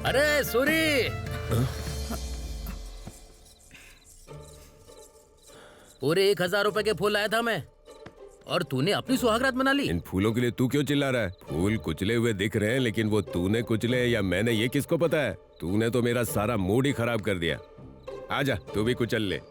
अरे सूरी, पूरे 1000 रुपए के फूल लाया था मैं, और तूने अपनी सुहागरात मना ली। इन फूलों के लिए तू क्यों चिल्ला रहा है? फूल कुचले हुए दिख रहे हैं, लेकिन वो तूने कुचले या मैंने, ये किसको पता है? तूने तो मेरा सारा मूड ही खराब कर दिया। आजा, तू भी कुचल ले।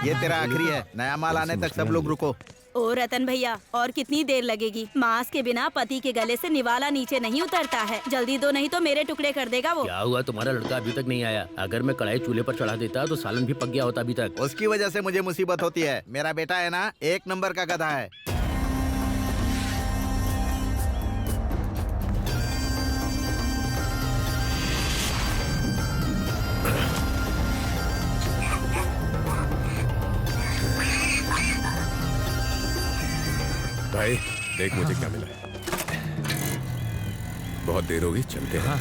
ये तेरा आखिरी है, नया माल आने तक सब लोग रुको। ओ रतन भैया, और कितनी देर लगेगी? मांस के बिना पति के गले से निवाला नीचे नहीं उतरता है। जल्दी दो, नहीं तो मेरे टुकड़े कर देगा वो। क्या हुआ, तुम्हारा लड़का अभी तक नहीं आया? अगर मैं कढ़ाई चूल्हे पर चढ़ा देता तो सालन भी पक गया होता अभी तक। उसकी वजह से मुझे मुसीबत होती है। मेरा बेटा है ना, 1 नंबर का गधा है। भाई देख मुझे क्या मिला है। बहुत देर होगी, चलते हैं।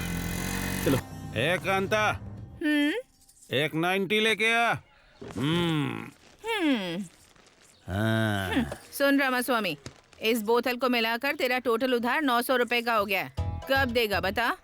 चलो। एक कांता, एक 90 लेके आ। सुन रामास्वामी, इस बोतल को मिलाकर तेरा टोटल उधार 900 रुपए का हो गया है। कब देगा बता?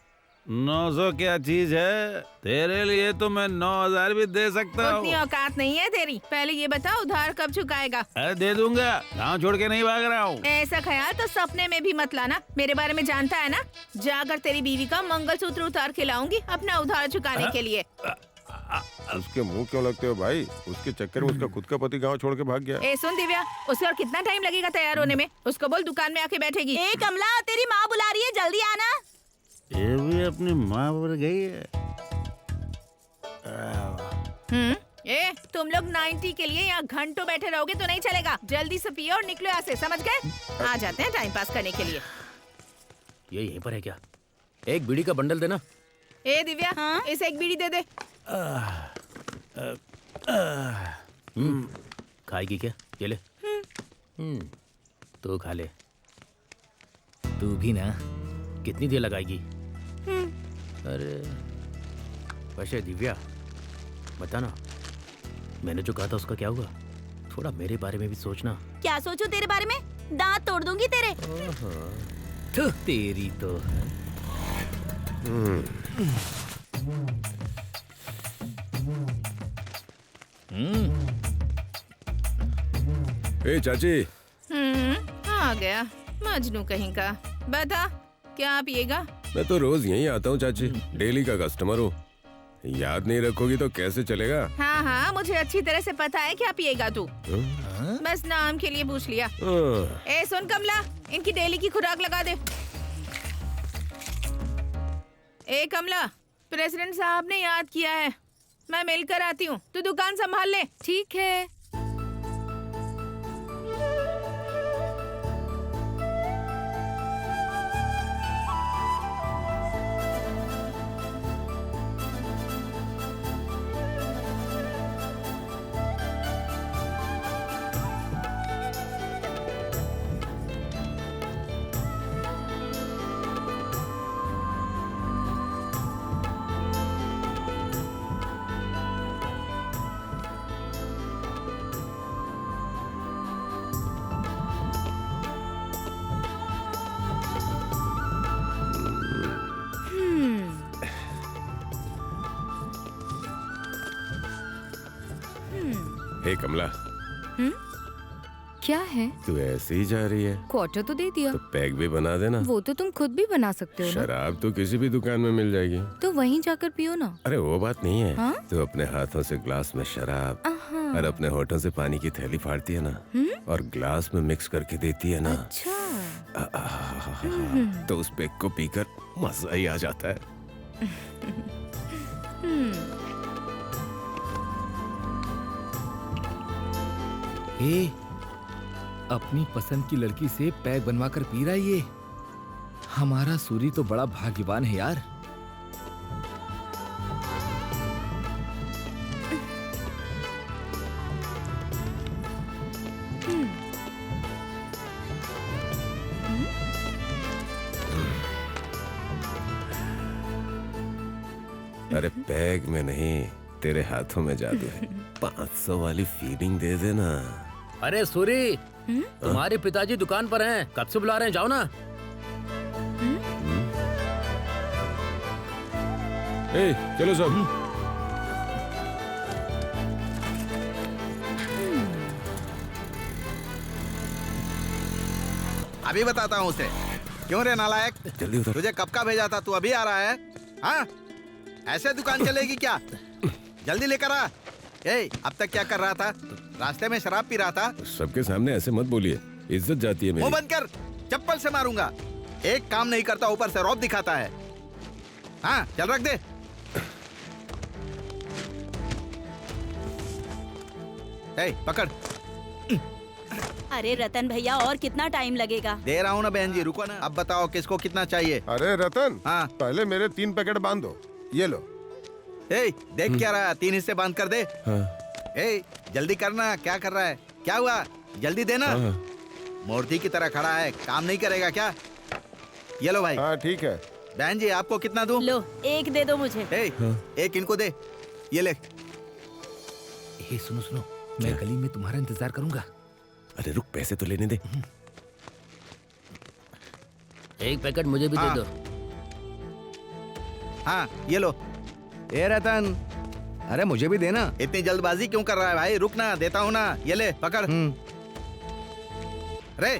900 क्या चीज है? तेरे लिए तो मैं 9000 भी दे सकता हूँ। उतनी औकात नहीं है तेरी। पहले ये बता, उधार कब चुकाएगा? अरे दे दूंगा, गाँव छोड़ के नहीं भाग रहा हूँ। ऐसा ख्याल तो सपने में भी मत लाना। मेरे बारे में जानता है ना? जाकर तेरी बीवी का मंगलसूत्र उतार के लाऊंगी अपना उधार चुकाने के लिए। उसके मुंह क्यों लगते हो भाई? उसके चक्कर में उसका खुद का पति गांव छोड़ के भाग गया। ए सुन दिव्या, उसके और कितना टाइम लगेगा तैयार होने में? उसको बोल दुकान में आके बैठेगी। ए कमला, तेरी माँ बुला रही है, जल्दी आना। ये भी अपनी माँ पर गई है। ए तुम लोग 90 के लिए यहाँ घंटों बैठे रहोगे तो नहीं चलेगा। जल्दी से पियो और निकलो यहाँ से, समझ गए? आ जाते हैं टाइम पास करने के लिए। ये यहीं पर है क्या? एक बीड़ी का बंडल देना। ए दिव्या, हाँ? इसे एक बीड़ी दे दे। खाएगी क्या? ये ले। तो खा ले। तू भी ना। कितनी देर लगाएगी? अरे वैसे दिव्या बता ना, मैंने जो कहा था उसका क्या हुआ? थोड़ा मेरे बारे में भी सोचना। क्या सोचूं तेरे बारे में? दांत तोड़ दूंगी तेरे। तो तेरी तो ए चाची। आ गया मजनू कहीं का। बता क्या पिएगा? मैं तो रोज यहीं आता हूँ चाची, डेली का कस्टमर हूँ। याद नहीं रखोगी तो कैसे चलेगा? हाँ हाँ, मुझे अच्छी तरह से पता है क्या पिएगा तू। बस नाम के लिए पूछ लिया। ओह, ए सुन कमला, इनकी डेली की खुराक लगा दे। ए कमला, प्रेसिडेंट साहब ने याद किया है, मैं मिलकर आती हूँ, तू दुकान संभाल ले। ठीक है। हे कमला, क्या है? तू ऐसे ही जा रही है क्वार्टर तो दे दिया। तो पैक भी बना देना। वो तो तुम खुद भी बना सकते हो ना। शराब तो किसी भी दुकान में मिल जाएगी। तो वहीं जाकर पियो ना। अरे वो बात नहीं है। हाँ? तू अपने हाथों से ग्लास में शराब और अपने होठों से पानी की थैली फाड़ती है ना, और ग्लास में मिक्स करके देती है ना, अच्छा। तो उस पैक को पीकर मजा ही आ जाता है। ए, अपनी पसंद की लड़की से पैक बनवा कर पी रहा है ये। हमारा सूरी तो बड़ा भाग्यवान है यार। अरे पैग में नहीं, तेरे हाथों में जादू है। 500 वाली फीलिंग दे देना। अरे सूरी, तुम्हारे पिताजी दुकान पर हैं, कब से बुला रहे हैं, जाओ ना। ए, चलो सब। अभी बताता हूँ उसे। क्यों रे नालायक, जल्दी उतर। तुझे कब का भेजा था, तू अभी आ रहा है? हाँ, ऐसे दुकान चलेगी क्या? जल्दी लेकर आ। ए, अब तक क्या कर रहा था? रास्ते में शराब पी रहा था? सबके सामने ऐसे मत बोलिए, इज्जत जाती है मुंह मेरी। बंद कर, चप्पल से मारूंगा। एक काम नहीं करता, ऊपर से रौब दिखाता है। हाँ, चल रख दे। ए, पकड़। अरे रतन भैया, और कितना टाइम लगेगा? दे रहा हूँ ना बहन जी, रुको ना। अब बताओ किसको कितना चाहिए? अरे रतन, हाँ। पहले मेरे 3 पैकेट बांध दो। ये लो। ए, देख क्या रहा है? 3 हिस्से बांध कर दे। हाँ। ए, जल्दी करना। क्या कर रहा है? क्या हुआ? जल्दी देना। हाँ। मूर्ति की तरह खड़ा है, काम नहीं करेगा क्या? ये लो भाई। हाँ ठीक है। बहन जी, आपको कितना दूं? लो, एक दे दो मुझे। ए, एक इनको दे। ये ले। ए, सुनो सुनो, मैं गली में तुम्हारा इंतजार करूंगा। अरे रुक, पैसे तो लेने दे। एक पैकेट मुझे भी दे हाँ। दो। हाँ, ये लो। ए रतन, अरे मुझे भी देना। इतनी जल्दबाजी क्यों कर रहा है भाई? रुक ना, देता हूँ ना। ये ले, पकड़। रे,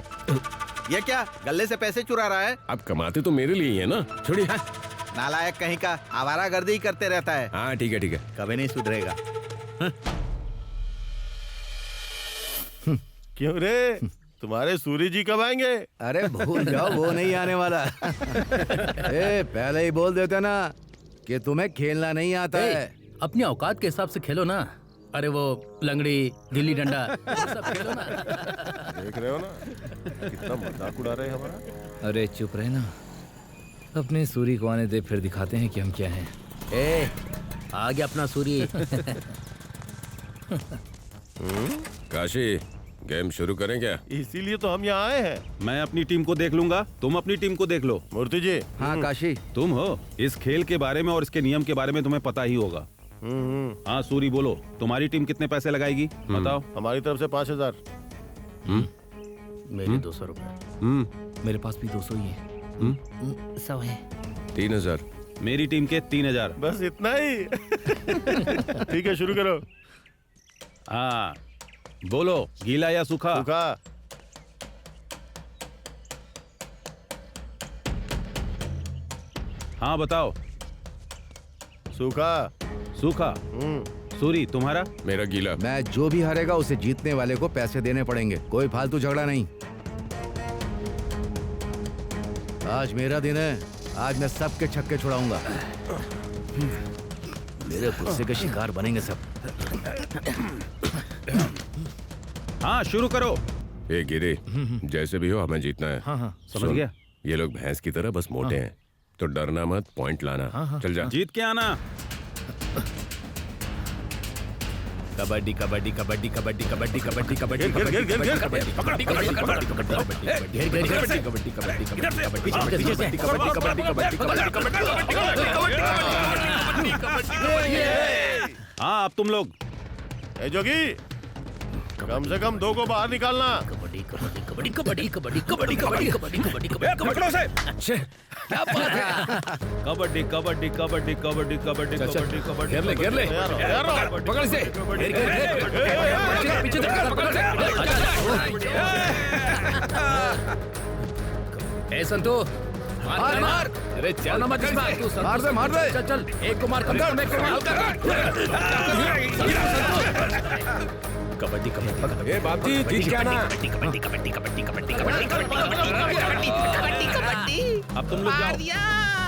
ये क्या गले से पैसे चुरा रहा है? अब कमाते तो मेरे लिए ही है ना, छोड़िए। नालायक कहीं का, आवारागर्दी ही करते रहता है। हाँ ठीक है ठीक है। कभी नहीं सुधरेगा। क्यों रे, तुम्हारे सूरी जी कब आएंगे? अरे भूल जाओ, वो नहीं आने वाला। ए, पहले ही बोल देते ना कि तुम्हें खेलना नहीं आता है। अपनी औकात के हिसाब से खेलो ना। अरे वो लंगड़ी, गिल्ली डंडा, वो सब खेलो ना। देख रहे हो ना कितना मजाक उड़ा रहे हैं हमारा। अरे चुप रहे ना, अपने सूरी को आने दे, फिर दिखाते हैं कि हम क्या हैं। ए, आ गया अपना सूरी। काशी, गेम शुरू करें क्या? इसीलिए तो हम यहाँ आए हैं। मैं अपनी टीम को देख लूंगा, तुम अपनी टीम को देख लो। मूर्ति जी। हाँ काशी, तुम हो, इस खेल के बारे में और इसके नियम के बारे में तुम्हें पता ही होगा। हाँ सूरी, बोलो, तुम्हारी टीम कितने पैसे लगाएगी, बताओ। हमारी तरफ से 5000। मेरे 200 रुपए। मेरे पास भी 200 ही है। 100 है। 3000। मेरी टीम के 3000। बस इतना ही। ठीक है, शुरू करो। हाँ बोलो, गीला या सूखा? सूखा। हाँ बताओ। सूखा। सूखा। सूरी तुम्हारा? मेरा गीला। मैच जो भी हारेगा उसे जीतने वाले को पैसे देने पड़ेंगे, कोई फालतू झगड़ा नहीं। आज मेरा दिन है, आज मैं सबके छक्के छुड़ाऊंगा। मेरे गुस्से के शिकार बनेंगे सब। हाँ शुरू करो। ए गिरे, जैसे भी हो हमें जीतना है। हाँ हाँ समझ गया। ये लोग भैंस की तरह बस मोटे हैं, तो डरना मत, पॉइंट लाना। चल जा। जीत के आना। कबड्डी कबड्डी कबड्डी कबड्डी कबड्डी कबड्डी कबड्डी कबड्डी कबड्डी कबड्डी हाँ अब तुम लोग। ए जोगी, कम से कम 2 को बाहर निकालना। कबड्डी कबड्डी कबड्डी कबड्डी कबड्डी कबड्डी कबड्डी कबड्डी कबड्डी पकड़ो उसे। क्या बात है। कबड्डी कबड्डी कबड्डी कबड्डी कबड्डी कबड्डी कबड्डी। घेर ले पकड़ से। पीछे ए संतू मार मार। अरे चल मत मार दे चल चल। एक को मार कबड्डी कबड्डी। ए बापजी, जीत के आना। कबड्डी कबड्डी कबड्डी कबड्डी कबड्डी कबड्डी कबड्डी कबड्डी। अब तुम लोग जाओ।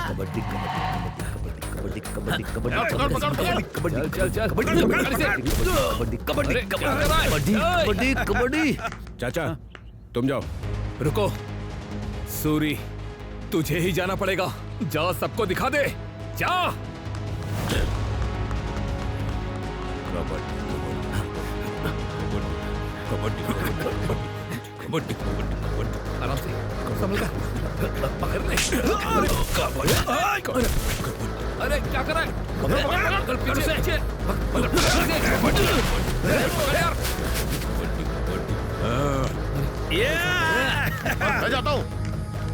कबड्डी कबड्डी कबड्डी कबड्डी कबड्डी चल चल कबड्डी कबड्डी कबड्डी कबड्डी कबड्डी। चाचा तुम जाओ। रुको सूरी, तुझे ही जाना पड़ेगा। जा सबको दिखा दे, जा। कबड्डी आराम से संभल कर पकड़ ले। अरे क्या कर रहा है? पीछे से मैं जाता हूँ।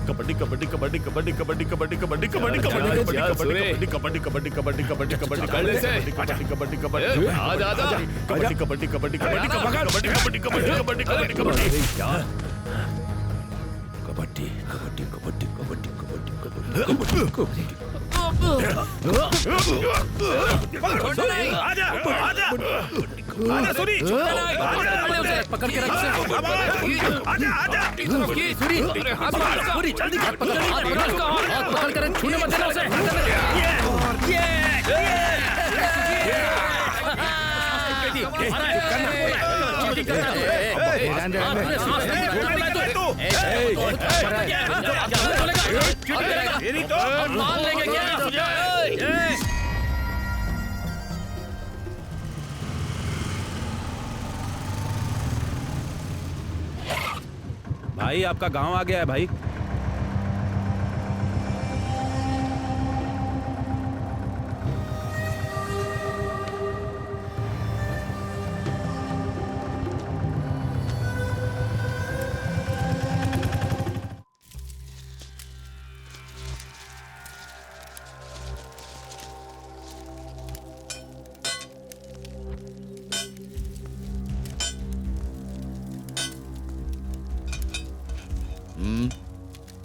कबड्डी कबड्डी कबड्डी कबड्डी कबड्डी कबड्डी कबड्डी कबड्डी कबड्डी कबड्डी कबड्डी कबड्डी कबड्डी कबड्डी कबड्डी कबड्डी कबड्डी कबड्डी आजा आजा कबड्डी कबड्डी कबड्डी कबड्डी कबड्डी कबड्डी कबड्डी कबड्डी कबड्डी कबड्डी कबड्डी कबड्डी कबड्डी कबड्डी कबड्डी कबड्डी। आजा आजा आजा सूरी। पकड़ के रख। आजा आजा सूरी सूरी जल्दी हाथ पकड़ कर छूने मत देना उसे। भाई आपका गांव आ गया है भाई।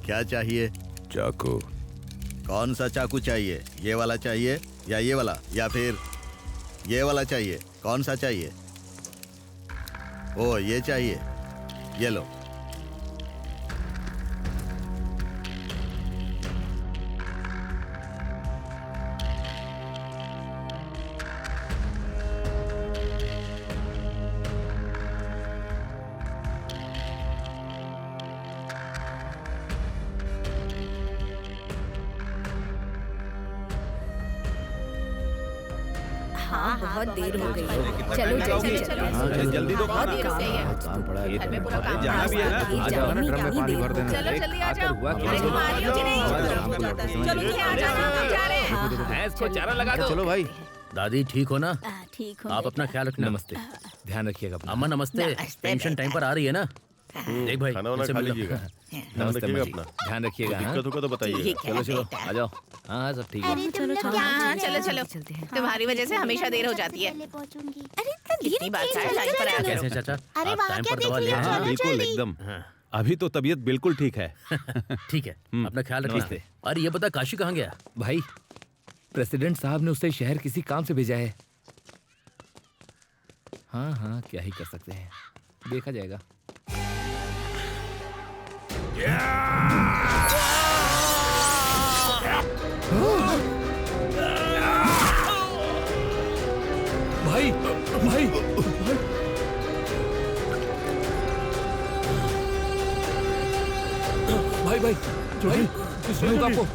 क्या चाहिए? चाकू। कौन सा चाकू चाहिए? ये वाला चाहिए या ये वाला या फिर ये वाला चाहिए? कौन सा चाहिए? ओ ये चाहिए, ये लो। हाँ बहुत देर हो गई है। चलो जल्दी चलो। जल्दी दो। बहुत देर हो गई है। काम पड़ा है। घर में पूरा काम जाना भी है ना। आ जाओ ना, ड्रम में पानी भर देना। चलो जल्दी आ जाओ। हुआ क्या? अरे तुम्हारी हो नहीं। चलो ये आ जाओ, हम जा रहे हैं। भैंस को चारा लगा दो। चलो भाई। दादी ठीक हो ना? ठीक हो। आप अपना ख्याल रखना। नमस्ते, ध्यान रखिएगा अपना। अम्मा नमस्ते। पेंशन टाइम पर आ रही है ना? देख भाई खाना वाना इनसे खा मिल लो। लीजिएगा। नमस्ते रखिएगा अम्मा जी। अपना। ध्यान रखिएगा। हाँ? दिक्कत होगा तो बताइए। चलो चलो आ जाओ। हाँ सब ठीक है। हाँ चलो चलो। तुम्हारी वजह से हमेशा देर हो जाती है। कितनी बात है लाइन पर आ कैसे गए। चाचा? आप टाइम पर दवा ले हाँ आए? बिल्कुल एकदम। अभी तो तबीयत बिल्कुल ठीक है। ठीक है, अपना ख्याल रखिए। अरे ये बता काशी कहाँ गया? भाई प्रेसिडेंट साहब ने उसे शहर किसी काम से भेजा है। हाँ हाँ, क्या ही कर सकते हैं, देखा जाएगा। भाई भाई भाई भाई भाई भाई आपको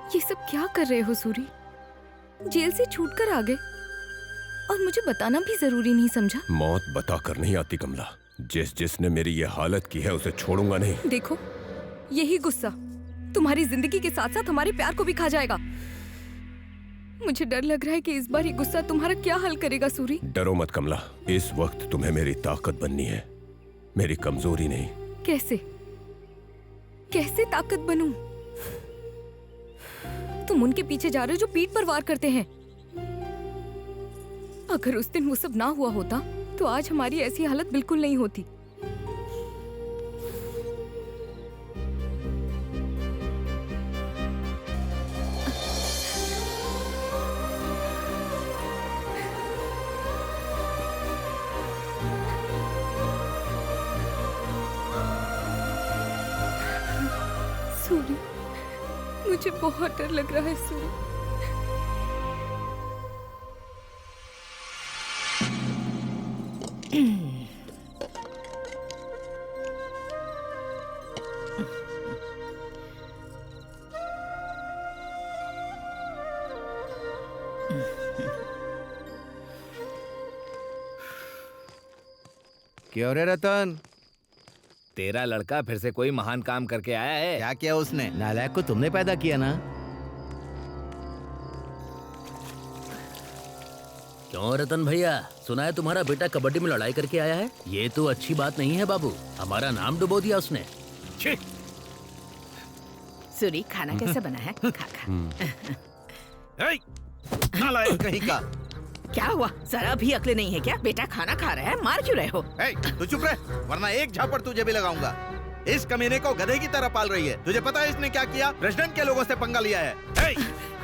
ये सब क्या कर रहे हो सूरी? जेल से छूटकर आ गए और मुझे बताना भी जरूरी नहीं समझा? मौत बता कर नहीं आती कमला। जिसने मेरी ये हालत की है उसे छोड़ूंगा नहीं। देखो, यही गुस्सा तुम्हारी जिंदगी के साथ साथ हमारे प्यार को भी खा जाएगा। मुझे डर लग रहा है कि इस बार ये गुस्सा तुम्हारा क्या हल करेगा सूरी। डरो मत कमला, इस वक्त तुम्हें मेरी ताकत बननी है, मेरी कमजोरी नहीं। कैसे कैसे ताकत बनूं? तुम उनके पीछे जा रहे हो जो पीठ पर वार करते हैं। अगर उस दिन वो सब ना हुआ होता तो आज हमारी ऐसी हालत बिल्कुल नहीं होती। सूरी, मुझे बहुत डर लग रहा है सूरी। क्या हो रहा है रतन? तेरा लड़का फिर से कोई महान काम करके आया है। क्या किया उसने? नालायक को तुमने पैदा किया ना। क्यों रतन भैया, सुना है तुम्हारा बेटा कबड्डी में लड़ाई करके आया है? ये तो अच्छी बात नहीं है बाबू, हमारा नाम डुबो दिया उसने। छी! सूरी, खाना कैसा बना है? खा खा। नालायक कहीं का। क्या हुआ? जरा भी अक्ल नहीं है क्या? बेटा खाना खा रहा है, मार क्यों रहे हो? तू चुप रह, वरना एक झापड़ तुझे भी लगाऊंगा। इस कमीने को गधे की तरह पाल रही है। तुझे पता है इसने क्या किया? प्रेसिडेंट के लोगों से पंगा लिया है।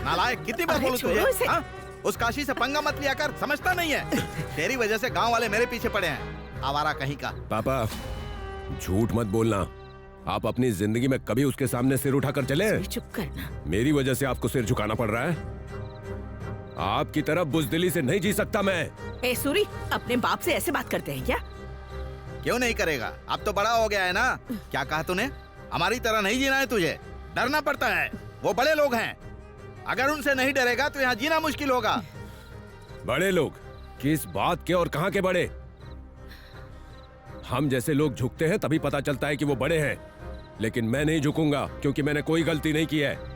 नालायक, कितनी बार बोलूं तुझे? हाँ? उस काशी से पंगा मत लिया कर, समझता नहीं है? तेरी वजह से गांव वाले मेरे पीछे पड़े हैं, आवारा कहीं का। पापा, झूठ मत बोलना। आप अपनी जिंदगी में कभी उसके सामने सिर उठाकर चले? चुप करना। मेरी वजह से आपको सिर झुकाना पड़ रहा है? आपकी तरह बुजदिली से नहीं जी सकता मैं। ए सूरी, अपने बाप से ऐसे बात करते हैं क्या? क्यों नहीं करेगा? अब तो बड़ा हो गया है ना। क्या कहा तूने? हमारी तरह नहीं जीना है तुझे, डरना पड़ता है। वो बड़े लोग हैं, अगर उनसे नहीं डरेगा तो यहाँ जीना मुश्किल होगा। बड़े लोग? किस बात के और कहाँ के बड़े? हम जैसे लोग झुकते हैं तभी पता चलता है कि वो बड़े हैं, लेकिन मैं नहीं झुकूंगा क्योंकि मैंने कोई गलती नहीं की है।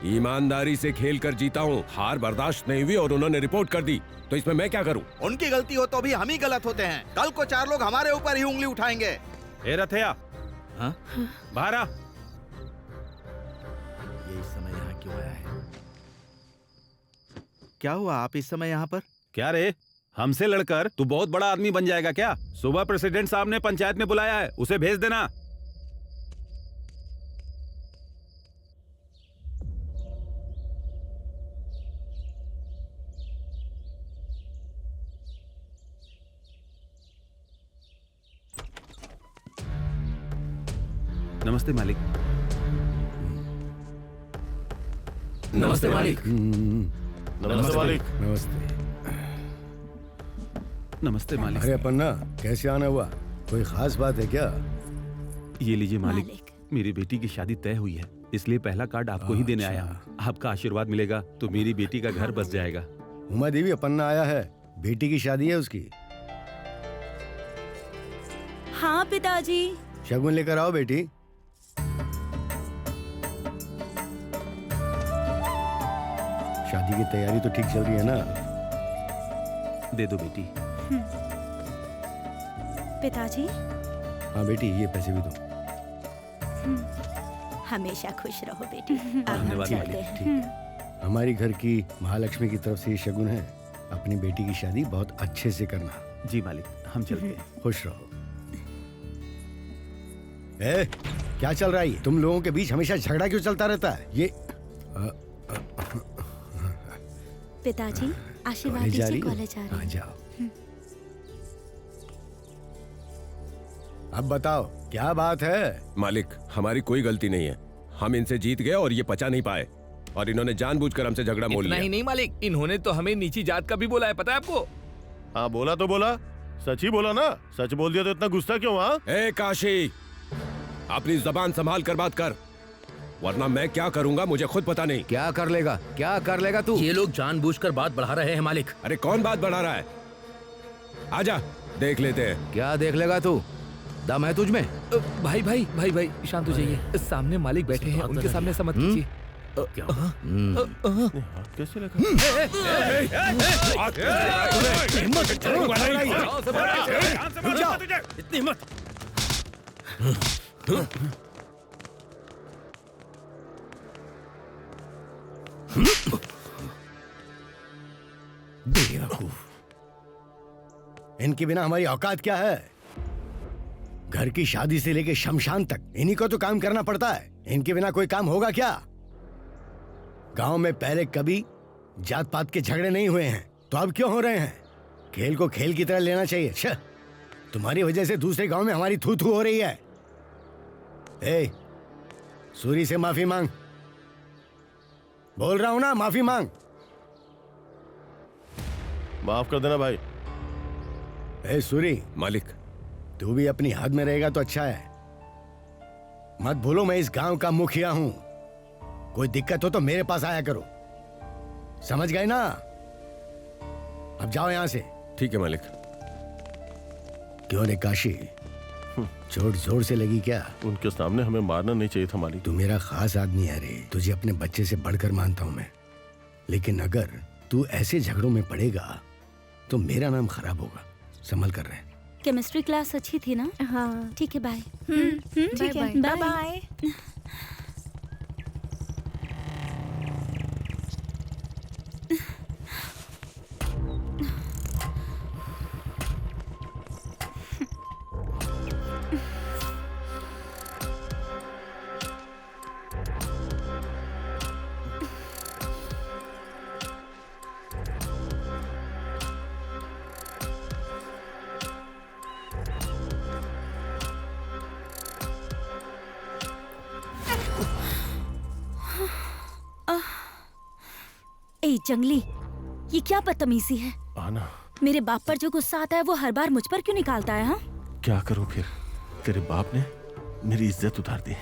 ईमानदारी से खेल कर जीता हूँ। हार बर्दाश्त नहीं हुई और उन्होंने रिपोर्ट कर दी, तो इसमें मैं क्या करूँ? उनकी गलती हो तो भी हम ही गलत होते हैं। कल को 4 लोग हमारे ऊपर ही उंगली उठाएंगे। ए रथया, हाँ? बाहर आ। ये इस समय यहाँ क्यों आया है? क्या हुआ, आप इस समय यहाँ पर? क्या रे, हमसे लड़कर तू बहुत बड़ा आदमी बन जाएगा क्या? सुबह प्रेसिडेंट साहब ने पंचायत में बुलाया है, उसे भेज देना। नमस्ते मालिक। नमस्ते मालिक। नमस्ते मालिक। नमस्ते। नमस्ते मालिक। अरे पन्ना, कैसे आना हुआ? कोई खास बात है क्या? ये लीजिए मालिक, मेरी बेटी की शादी तय हुई है, इसलिए पहला कार्ड आपको ही देने आया हूँ। आपका आशीर्वाद मिलेगा तो मेरी बेटी का घर बस जाएगा। उमा देवी, अपन्ना आया है, बेटी की शादी है उसकी। हाँ पिताजी। शगुन लेकर आओ बेटी। शादी की तैयारी तो ठीक चल रही है ना? दे दो बेटी। पिताजी। हाँ बेटी, ये पैसे भी दो। हमेशा खुश रहो बेटी। अब हम धन्यवाद चलते मालिक। हैं। ठीक है। हमारी घर की महालक्ष्मी की तरफ से ये शगुन है, अपनी बेटी की शादी बहुत अच्छे से करना। जी मालिक, हम चलते हैं। खुश रहो। ए, क्या चल रहा है? तुम लोगों के बीच हमेशा झगड़ा क्यों चलता रहता है? ये पिताजी आशीर्वाद कॉलेज जा दीजिए, रही हो? कॉलेज जा रही हाँ, हूँ। जाओ। अब बताओ क्या बात है? मालिक, हमारी कोई गलती नहीं है। हम इनसे जीत गए और ये पचा नहीं पाए, और इन्होंने जानबूझकर हमसे झगड़ा मोल इतना लिया। ही नहीं मालिक, इन्होंने तो हमें नीची जात का भी बोला है, पता है आपको? हाँ बोला तो बोला, सच ही बोला ना। सच बोल दिया तो इतना गुस्सा क्यों? हाँ ए काशी, अपनी जबान संभाल कर बात कर, वरना मैं क्या करूंगा मुझे खुद पता नहीं। क्या कर लेगा? क्या कर लेगा तू? ये लोग जानबूझकर बात बढ़ा रहे हैं मालिक। अरे कौन बात बढ़ा रहा है? आजा देख लेते हैं। क्या देख लेगा तू? दम है तुझ में? भाई भाई भाई भाई शांत हो जाइए। सामने मालिक बैठे हैं, उनके सामने ऐसा मत कीजिए। कैसे लगा? इतनी हिम्मत! बेवकूफ, इनके बिना हमारी औकात क्या है? घर की शादी से लेके शमशान तक इन्हीं को तो काम करना पड़ता है। इनके बिना कोई काम होगा क्या? गांव में पहले कभी जात पात के झगड़े नहीं हुए हैं, तो अब क्यों हो रहे हैं? खेल को खेल की तरह लेना चाहिए। छह, तुम्हारी वजह से दूसरे गांव में हमारी थू थू हो रही है। ए, सूरी से माफी मांग। बोल रहा हूं ना, माफी मांग। माफ कर देना भाई। ए सूरी, मालिक, तू भी अपनी हद में रहेगा तो अच्छा है। मत भूलो मैं इस गांव का मुखिया हूं। कोई दिक्कत हो तो मेरे पास आया करो, समझ गए ना? अब जाओ यहां से। ठीक है मालिक। क्यों रे काशी, चोट जोर से लगी क्या? उनके सामने हमें मारना नहीं चाहिए था मालिक। तू मेरा खास आदमी है रे, तुझे अपने बच्चे से बढ़कर मानता हूं मैं। लेकिन अगर तू ऐसे झगड़ों में पड़ेगा तो मेरा नाम खराब होगा। संभल कर रहे। केमिस्ट्री क्लास अच्छी थी ना? हाँ ठीक है, बाय। ठीक है, बाय बाय। ए जंगली, ये क्या बदतमीजी है? आना। मेरे बाप पर जो गुस्सा आता है वो हर बार मुझ पर क्यों निकालता है? हाँ, क्या करूं फिर? तेरे बाप ने मेरी इज्जत उतार दी।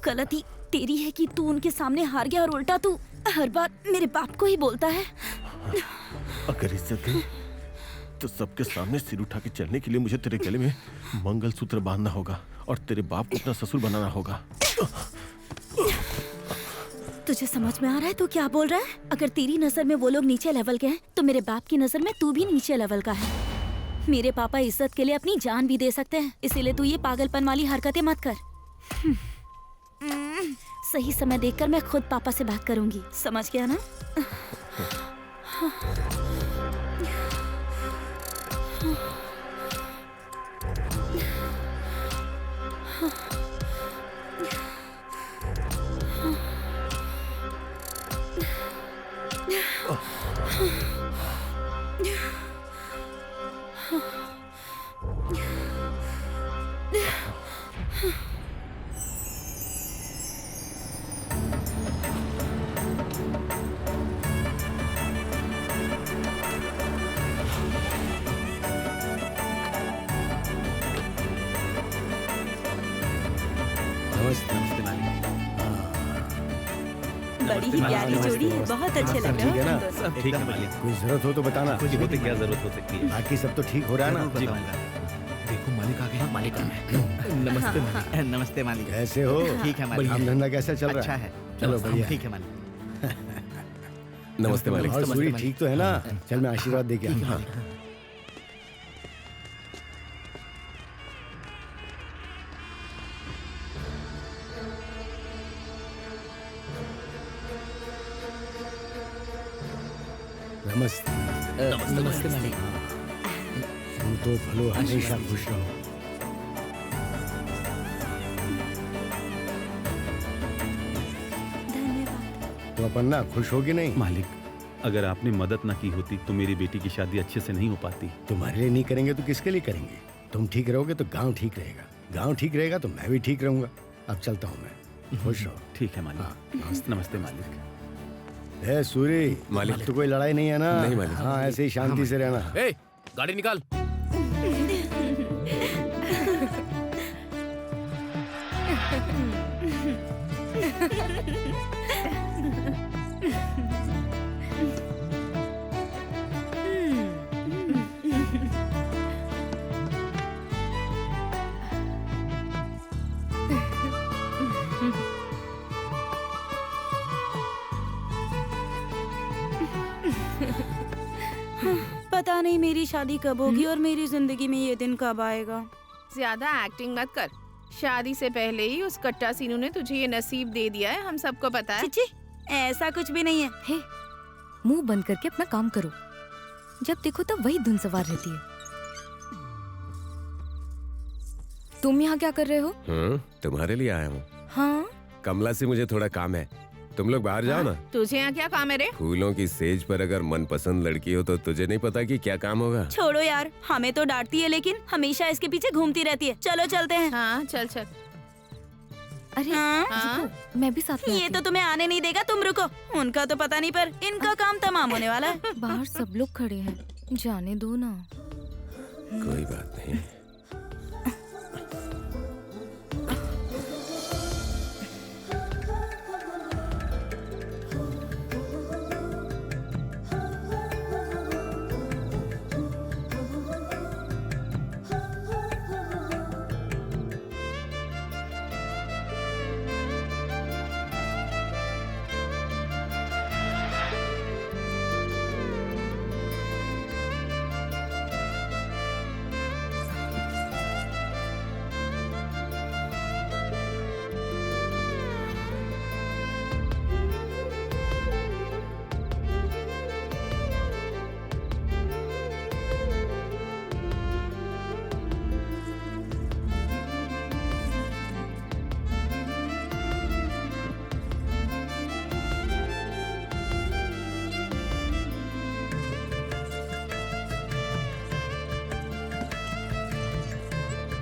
गलती तेरी है कि तू उनके सामने हार गया और उल्टा तू हर बार मेरे बाप को ही बोलता है। अगर इज्जत गई तो सबके सामने सिर उठा के चलने के लिए मुझे तेरे गले में मंगलसूत्र बांधना होगा और तेरे बाप को अपना ससुर बनाना होगा। तुझे समझ में आ रहा है तू क्या बोल रहा है? अगर तेरी नजर में वो लोग नीचे लेवल के हैं तो मेरे बाप की नजर में तू भी नीचे लेवल का है। मेरे पापा इज्जत के लिए अपनी जान भी दे सकते हैं, इसीलिए तू ये पागलपन वाली हरकतें मत कर। सही समय देखकर मैं खुद पापा से बात करूंगी, समझ गया ना? नमस्ते मालिक। बड़ी ही प्यारी जोड़ी है, बहुत अच्छे लग ठीक है रहे ना? हो। सब ठीक है मालिक। कोई जरूरत हो तो बताना। कुछ हो तो क्या जरूरत हो सकती है? बाकी सब तो ठीक हो रहा है ना? जी मालिक। देखो मालिक आ गए। मालिक आ गए। नमस्ते मालिक। नमस्ते मालिक। कैसे हो? ठीक है मालिक। काम धंधा कैसा चल रहा अच्छा है? है। चलो बढ़िया। ठीक है मालिक। नमस्ते मालिक। और सूरी ठीक तो है ना? चल मैं आशीर्वाद दे के आता हूं। नमस्ते। नमस्ते मालिक। तुम तो भलो हमेशा खुश रहो। तो अपन्ना खुश होगी नहीं? मालिक, अगर आपने मदद ना की होती तो मेरी बेटी की शादी अच्छे से नहीं हो पाती। तुम्हारे लिए नहीं करेंगे तो किसके लिए करेंगे? तुम ठीक रहोगे तो गांव ठीक रहेगा, गांव ठीक रहेगा तो मैं भी ठीक रहूंगा। अब चलता हूँ मैं, खुश रहो। ठीक है मालिक। नमस्ते मालिक। है सूरी मालिक। तो कोई लड़ाई नहीं है ना? नहीं मालिक। हाँ, ऐसे ही शांति से रहना। ए, गाड़ी निकाल। पता नहीं मेरी शादी कब होगी और मेरी जिंदगी में ये दिन कब आएगा। ज्यादा एक्टिंग मत कर। शादी से पहले ही उस कट्टा सीनू ने तुझे ये नसीब दे दिया है, हम सबको पता है। चिची, ऐसा कुछ भी नहीं है। हे, मुंह बंद करके अपना काम करो। जब देखो तब वही धुन सवार रहती है। तुम यहाँ क्या कर रहे हो? तुम्हारे लिए आया हूँ। हाँ? कमला से मुझे थोड़ा काम है, तुम लोग बाहर जाओ ना। तुझे यहाँ क्या काम है रे? फूलों की सेज पर अगर मनपसंद लड़की हो तो तुझे नहीं पता कि क्या काम होगा? छोड़ो यार, हमें तो डांटती है लेकिन हमेशा इसके पीछे घूमती रहती है। चलो चलते हैं। हाँ चल चल। अरे हाँ? रुको, मैं भी साथ में ये आती तो तुम्हें आने नहीं देगा, तुम रुको। उनका तो पता नहीं पर इनका काम तमाम होने वाला है। हूँ। बाहर सब लोग खड़े हैं, जाने दो ना। कोई बात नहीं।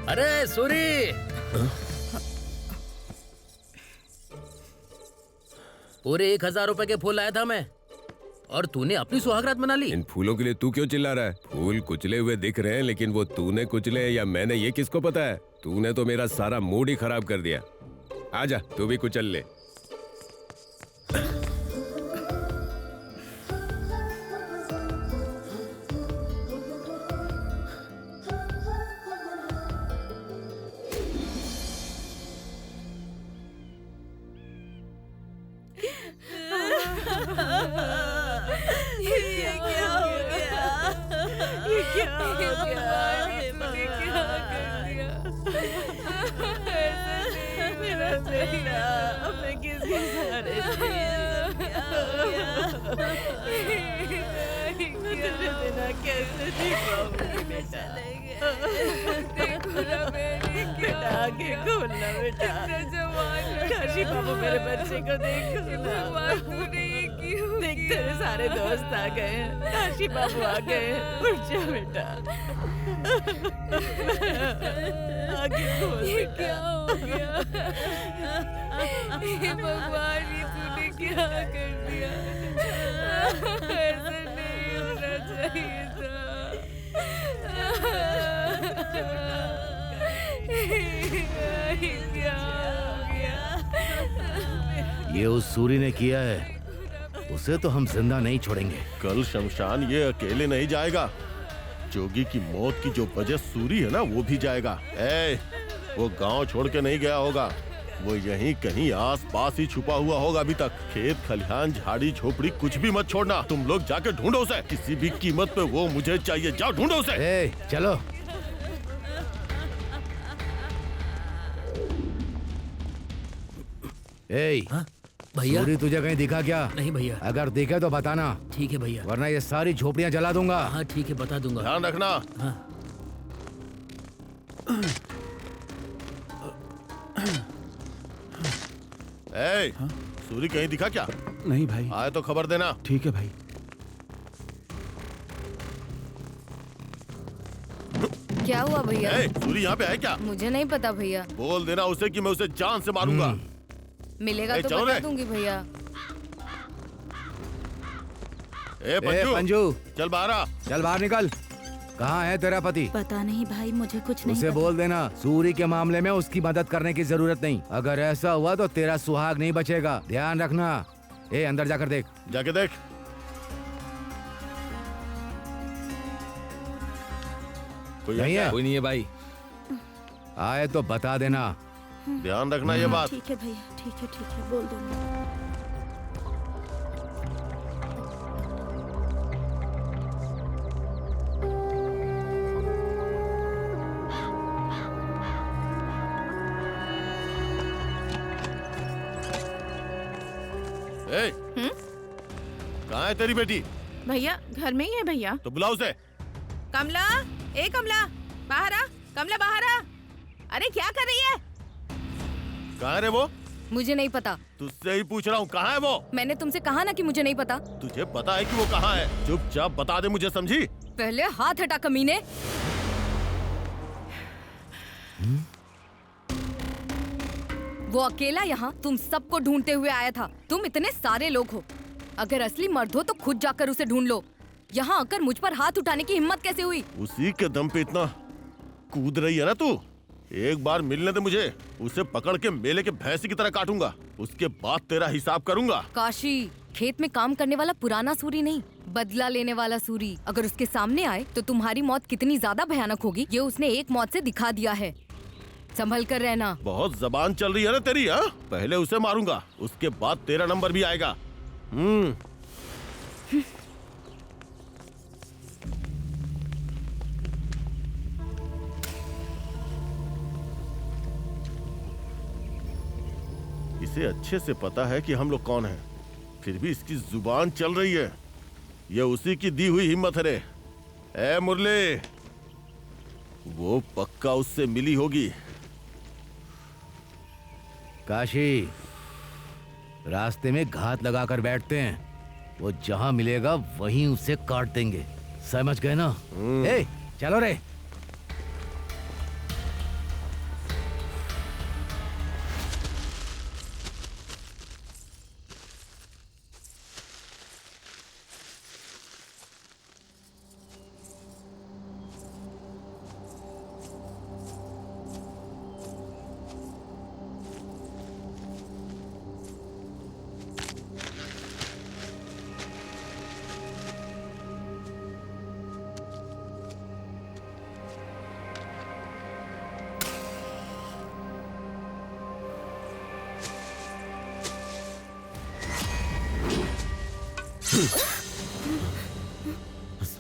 अरे सूरी, पूरे 1000 रुपए के फूल लाया था मैं, और तूने अपनी सुहागरात मना ली। इन फूलों के लिए तू क्यों चिल्ला रहा है? फूल कुचले हुए दिख रहे हैं, लेकिन वो तूने कुचले या मैंने, ये किसको पता है? तूने तो मेरा सारा मूड ही खराब कर दिया। आजा, तू भी कुचल ले। काशी बाबू मेरे बच्चे को देख। देख तेरे सारे दोस्त आ गए हैं, काशी बाबू आ गए हैं। उठ जा बेटा, आगे खोल बेटा। क्या हो गया? हे भगवान, ये तूने क्या कर दिया? ऐसा नहीं होना चाहिए था। क्या हो गया? ये उस सूरी ने किया है, उसे तो हम जिंदा नहीं छोड़ेंगे। कल शमशान ये अकेले नहीं जाएगा। जोगी की मौत की जो वजह सूरी है ना, वो भी जाएगा। वो गांव छोड़ के नहीं गया होगा, वो यहीं कहीं आस पास ही छुपा हुआ होगा अभी तक। खेत खलिहान झाड़ी झोपड़ी कुछ भी मत छोड़ना। तुम लोग जाके ढूंढो उसे, किसी भी कीमत पे वो मुझे चाहिए। जाओ ढूंढो उसे। चलो। भैया सूरी तुझे कहीं दिखा क्या? नहीं भैया। अगर दिखे तो बताना। ठीक है भैया। वरना ये सारी झोपड़ियां जला दूंगा। हाँ ठीक है, बता दूंगा। ध्यान रखना। हाँ। ए, सूरी कहीं दिखा क्या? नहीं भाई। आए तो खबर देना। ठीक है भाई। क्या हुआ भैया? ए, सूरी यहाँ पे है क्या? मुझे नहीं पता भैया। बोल देना उसे कि मैं उसे जान से मारूंगा। मिलेगा तो चलो बता रे। दूंगी भैया। ए पंजू, पंजू चल बाहर आ। चल बाहर निकल। कहाँ है तेरा पति? पता नहीं भाई, मुझे कुछ नहीं उसे पता। बोल देना सूरी के मामले में उसकी मदद करने की जरूरत नहीं। अगर ऐसा हुआ तो तेरा सुहाग नहीं बचेगा, ध्यान रखना। ए अंदर जाकर देख। जाके देख। कोई नहीं है? कोई नहीं है भाई। आए तो बता देना। ध्यान रखना ये बात। ठीक है भैया, ठीक है, बोल दूंगा। ए, कहाँ है तेरी बेटी? भैया घर में ही है भैया। तो बुलाओ उसे। कमला, ए कमला, बाहर आ। कमला बाहर आ। अरे क्या कर रही है? कहाँ है रे वो? मुझे नहीं पता। तुझसे ही पूछ रहा हूँ, कहाँ है वो? मैंने तुमसे कहा ना कि मुझे नहीं पता। तुझे पता है कि वो कहाँ है? चुपचाप बता दे मुझे, समझी? पहले हाथ हटा कमीने। वो अकेला यहाँ तुम सबको ढूंढते हुए आया था। तुम इतने सारे लोग हो, अगर असली मर्द हो तो खुद जाकर उसे ढूंढ लो। यहाँ आकर मुझ पर हाथ उठाने की हिम्मत कैसे हुई? उसी के दम पे इतना कूद रही है ना तू। एक बार मिलने दे मुझे, उसे पकड़ के मेले के भैंसी की तरह काटूंगा। उसके बाद तेरा हिसाब करूंगा। काशी, खेत में काम करने वाला पुराना सूरी नहीं, बदला लेने वाला सूरी अगर उसके सामने आए तो तुम्हारी मौत कितनी ज्यादा भयानक होगी ये उसने एक मौत से दिखा दिया है। संभल कर रहना। बहुत जबान चल रही है ना तेरी। हाँ, पहले उसे मारूंगा, उसके बाद तेरा नंबर भी आएगा। इसे अच्छे से पता है कि हम लोग कौन हैं, फिर भी इसकी जुबान चल रही है। ये उसी की दी हुई हिम्मत है रे। ए मुरली, वो पक्का उससे मिली होगी। काशी, रास्ते में घात लगाकर बैठते हैं, वो जहां मिलेगा वहीं उसे काट देंगे, समझ गए ना? ए, चलो रे।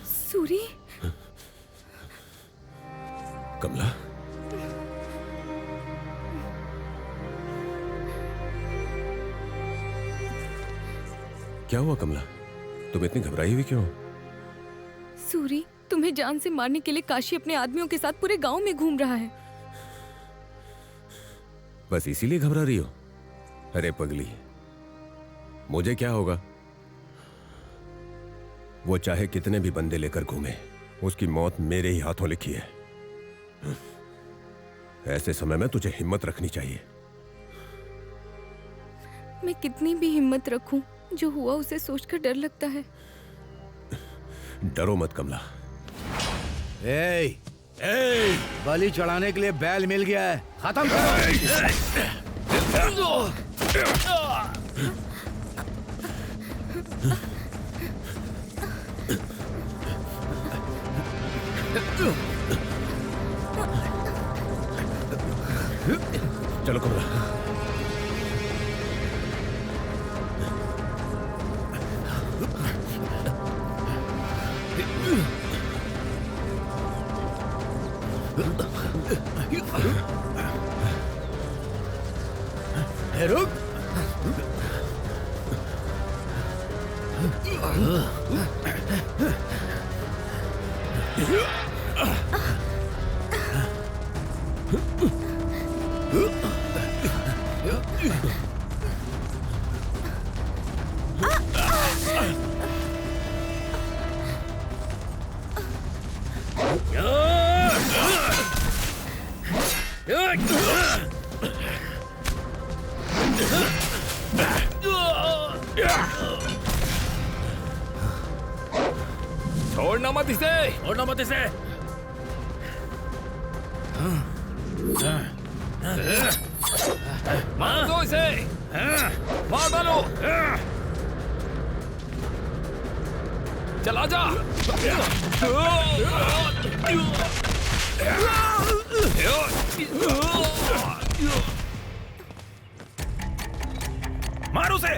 सूरी, कमला, क्या हुआ कमला? तुम इतनी घबराई हुई क्यों? सूरी, तुम्हें जान से मारने के लिए काशी अपने आदमियों के साथ पूरे गांव में घूम रहा है। बस इसीलिए घबरा रही हो? अरे पगली, मुझे क्या होगा? वो चाहे कितने भी बंदे लेकर घूमे, उसकी मौत मेरे ही हाथों लिखी है। ऐसे समय में तुझे हिम्मत रखनी चाहिए। मैं कितनी भी हिम्मत रखूं, जो हुआ उसे सोचकर डर लगता है। डरो मत कमला। ए, बलि चढ़ाने के लिए बैल मिल गया है, खत्म करो। चलो कमला। रुक। छोड़ना मत इसे, छोड़ना मत इसे। मार दो इसे, मार डालो। चला जा। मार उसे।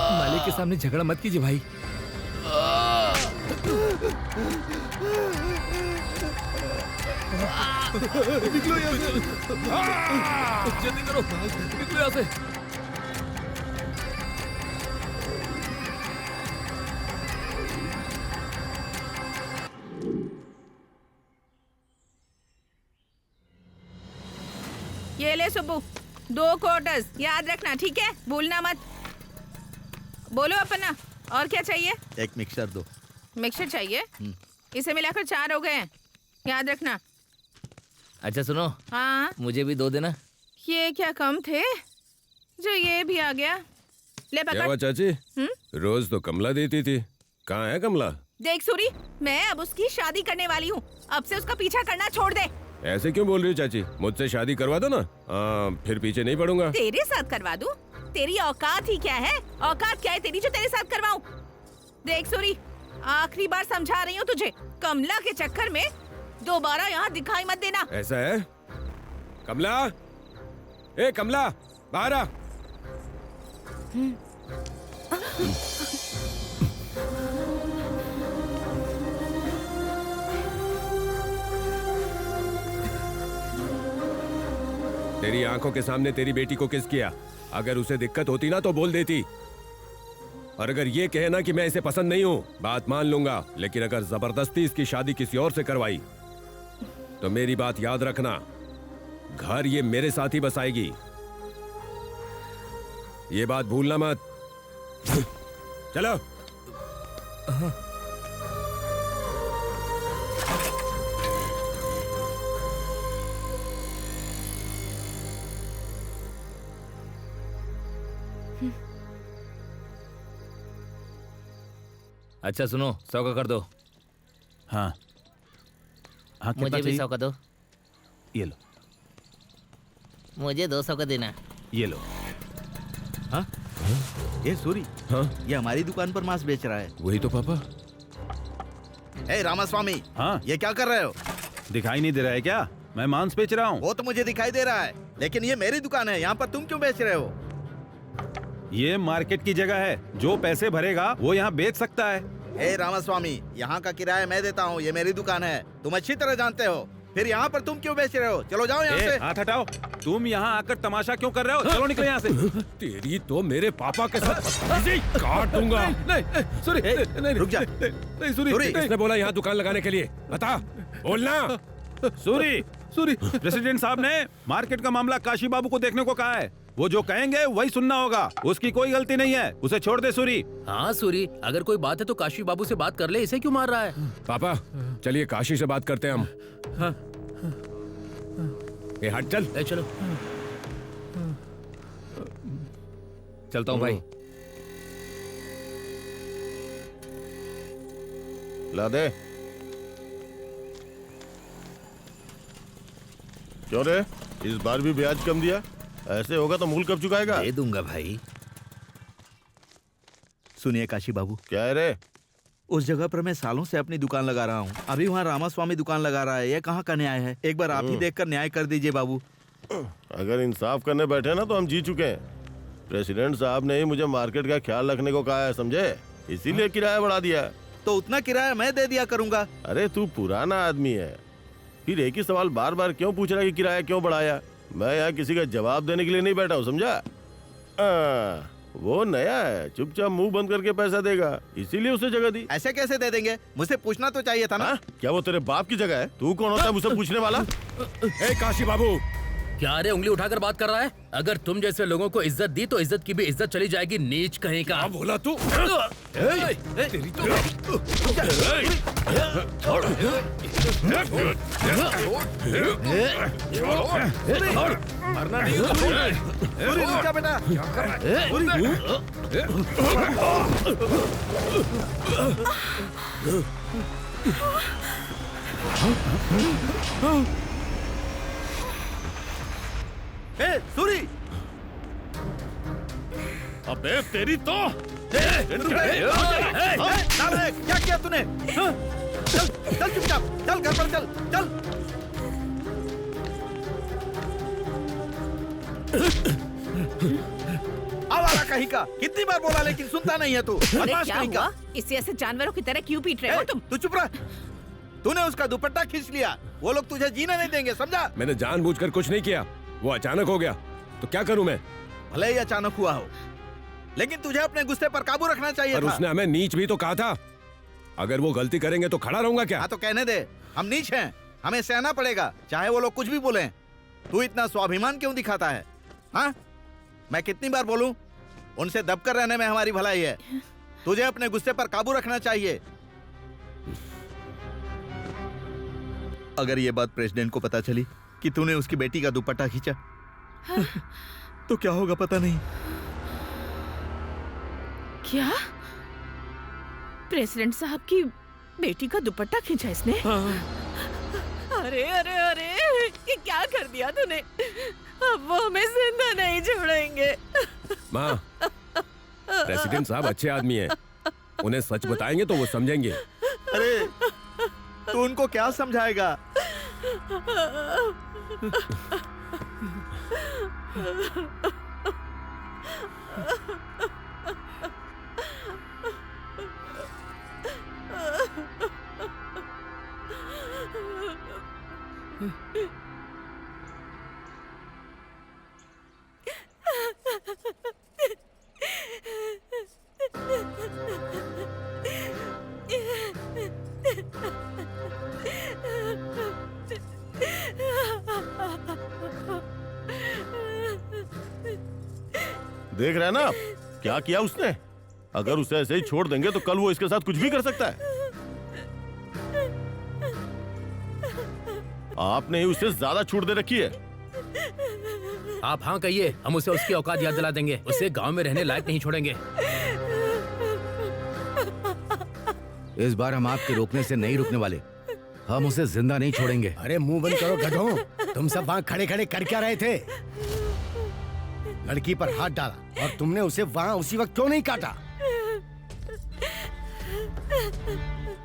मालिक के सामने झगड़ा मत कीजिए भाई। निकलो यहाँ से, जल्दी करो, निकलो यहाँ से। ये ले सुब्बू, 2 क्वार्टर्स याद रखना, ठीक है? भूलना मत। बोलो अपना, और क्या चाहिए? एक मिक्सर दो। मिक्सर चाहिए? इसे मिलाकर 4 हो गए हैं, याद रखना। अच्छा सुनो, हाँ मुझे भी 2 देना। ये क्या कम थे जो ये भी आ गया। ले क्या हुआ पकड़। चाची? रोज तो कमला देती थी, कहाँ है कमला? देख सूरी, मैं अब उसकी शादी करने वाली हूँ, अब से उसका पीछा करना छोड़ दे। ऐसे क्यों बोल रही हो चाची? मुझसे शादी करवा दो ना, फिर पीछे नहीं पड़ूंगा। तेरे साथ करवा दूं? तेरी औकात ही क्या है? औकात क्या है तेरी जो तेरे साथ करवाऊं? देख सूरी, आखिरी बार समझा रही हूँ तुझे, कमला के चक्कर में दोबारा यहाँ दिखाई मत देना। ऐसा है? कमला, ए कमला, बाहर आ। तेरी आंखों के सामने तेरी बेटी को किस किया? अगर उसे दिक्कत होती ना तो बोल देती, और अगर ये कहे ना कि मैं इसे पसंद नहीं हूँ, बात मान लूंगा, लेकिन अगर जबरदस्ती इसकी शादी किसी और से करवाई तो मेरी बात याद रखना, घर ये मेरे साथ ही बसाएगी, ये बात भूलना मत। चलो। अच्छा सुनो, 100 का कर दो। हाँ हाँ, कितना मुझे भी चाहिए? 100 का दो। ये लो, मुझे 200 का देना। ये लो। हाँ? ये सूरी, हाँ? ये हमारी दुकान पर मांस बेच रहा है। वही तो पापा। ए रामास्वामी, हाँ? ये क्या कर रहे हो? दिखाई नहीं दे रहा है क्या? मैं मांस बेच रहा हूँ। वो तो मुझे दिखाई दे रहा है, लेकिन ये मेरी दुकान है, यहाँ पर तुम क्यों बेच रहे हो? ये मार्केट की जगह है, जो पैसे भरेगा वो यहाँ बेच सकता है। ए रामास्वामी, यहाँ का किराया मैं देता हूँ, ये मेरी दुकान है, तुम अच्छी तरह जानते हो, फिर यहाँ पर तुम क्यों बेच रहे हो? चलो जाओ यहाँ से। हाथ हटाओ, तुम यहाँ आकर तमाशा क्यों कर रहे हो? चलो निकलो यहाँ से। तेरी तो मेरे पापा के साथ काट दूंगा। नहीं, सूरी, नहीं, रुक जा। नहीं, सूरी, सूरी, किसने बोला यहाँ दुकान लगाने के लिए? बता, बोलना। सूरी, प्रेसिडेंट साहब ने मार्केट का मामला काशी बाबू को देखने को कहा है। वो जो कहेंगे वही सुनना होगा। उसकी कोई गलती नहीं है, उसे छोड़ दे सूरी। हाँ सूरी, अगर कोई बात है तो काशी बाबू से बात कर ले, इसे क्यों मार रहा है? पापा चलिए काशी से बात करते हैं हम। हाँ। ए हट चल। ए चलो। चलता हूँ भाई। ला दे। क्यों रे, इस बार भी ब्याज कम दिया? ऐसे होगा तो मूल कब चुकाएगा? दे दूंगा भाई। सुनिए काशी बाबू। क्या है रे? उस जगह पर मैं सालों से अपनी दुकान लगा रहा हूँ, अभी वहाँ रामास्वामी दुकान लगा रहा है। ये कहाँ का न्याय है? एक बार आप ही देखकर न्याय कर दीजिए बाबू। अगर इंसाफ करने बैठे ना तो हम जीत चुके हैं। प्रेसिडेंट साहब ने ही मुझे मार्केट का ख्याल रखने को कहा है, समझे? इसीलिए किराया बढ़ा दिया। तो उतना किराया मैं दे दिया करूंगा। अरे तू पुराना आदमी है, फिर एक ही सवाल बार बार क्यों पूछ रहा है कि किराया क्यों बढ़ाया? मैं यहाँ किसी का जवाब देने के लिए नहीं बैठा हूँ, समझा? वो नया है, चुपचाप मुंह बंद करके पैसा देगा, इसीलिए उसे जगह दी। ऐसे कैसे दे देंगे? मुझसे पूछना तो चाहिए था ना। क्या वो तेरे बाप की जगह है? तू कौन होता है मुझसे पूछने वाला? ए काशी बाबू, क्या रे उंगली उठाकर बात कर रहा है? अगर तुम जैसे लोगों को इज्जत दी तो इज्जत की भी इज्जत चली जाएगी, नीच कहीं का। क्या बोला तू? तेरी तो मरना नहीं। रुक बेटा। सूरी, अबे तेरी तो क्या किया तूने? चल चल चुपचाप, चल घर पर चल चल। आवारा कहीं का, कितनी बार बोला लेकिन सुनता नहीं है तू। अरे बदमाश क्या कहीं का। हुआ? इससे ऐसे जानवरों की तरह क्यों पीट रहे हो तुम? तू चुप रह। तूने उसका दुपट्टा खींच लिया, वो लोग तुझे जीने नहीं देंगे, समझा? मैंने जानबूझकर कुछ नहीं किया, वो अचानक हो गया, तो क्या करूं मैं? भले ही अचानक हुआ हो, लेकिन तुझे अपने गुस्से पर काबू रखना चाहिए पर था। उसने हमें नीच भी तो कहा था। अगर वो गलती करेंगे तो खड़ा रहूंगा क्या? हाँ तो कहने दे, हम नीच हैं, हमें सहना पड़ेगा, चाहे वो लोग कुछ भी बोलें। तू इतना स्वाभिमान क्यों दिखाता है? हाँ, मैं कितनी बार बोलूं, उनसे दबकर रहने में हमारी भलाई है। तुझे अपने गुस्से पर काबू रखना चाहिए। अगर ये बात प्रेसिडेंट को पता चली कि तूने उसकी बेटी का दुपट्टा खींचा, तो क्या होगा पता नहीं। क्या? प्रेसिडेंट साहब की बेटी का दुपट्टा खींचा इसने? अरे अरे अरे, ये क्या कर दिया तूने? अब वो हमें जिंदा नहीं छोड़ेंगे। माँ, प्रेसिडेंट साहब अच्छे आदमी हैं, उन्हें सच बताएंगे तो वो समझेंगे। अरे तू उनको क्या समझाएगा? देख रहे हैं ना आप, क्या किया उसने? अगर उसे ऐसे ही छोड़ देंगे तो कल वो इसके साथ कुछ भी कर सकता है। आपने ही उसे ज्यादा छूट दे रखी है। आप हाँ कहिए, हम उसे उसकी औकात याद दिला देंगे, उसे गांव में रहने लायक नहीं छोड़ेंगे। इस बार हम आपके रोकने से नहीं रुकने वाले, हम उसे जिंदा नहीं छोड़ेंगे। अरे मुंह बंद करो गधों, तुम सब वहाँ खड़े खड़े कर क्या रहे थे? लड़की पर हाथ डाला और तुमने उसे वहाँ उसी वक्त क्यों नहीं काटा?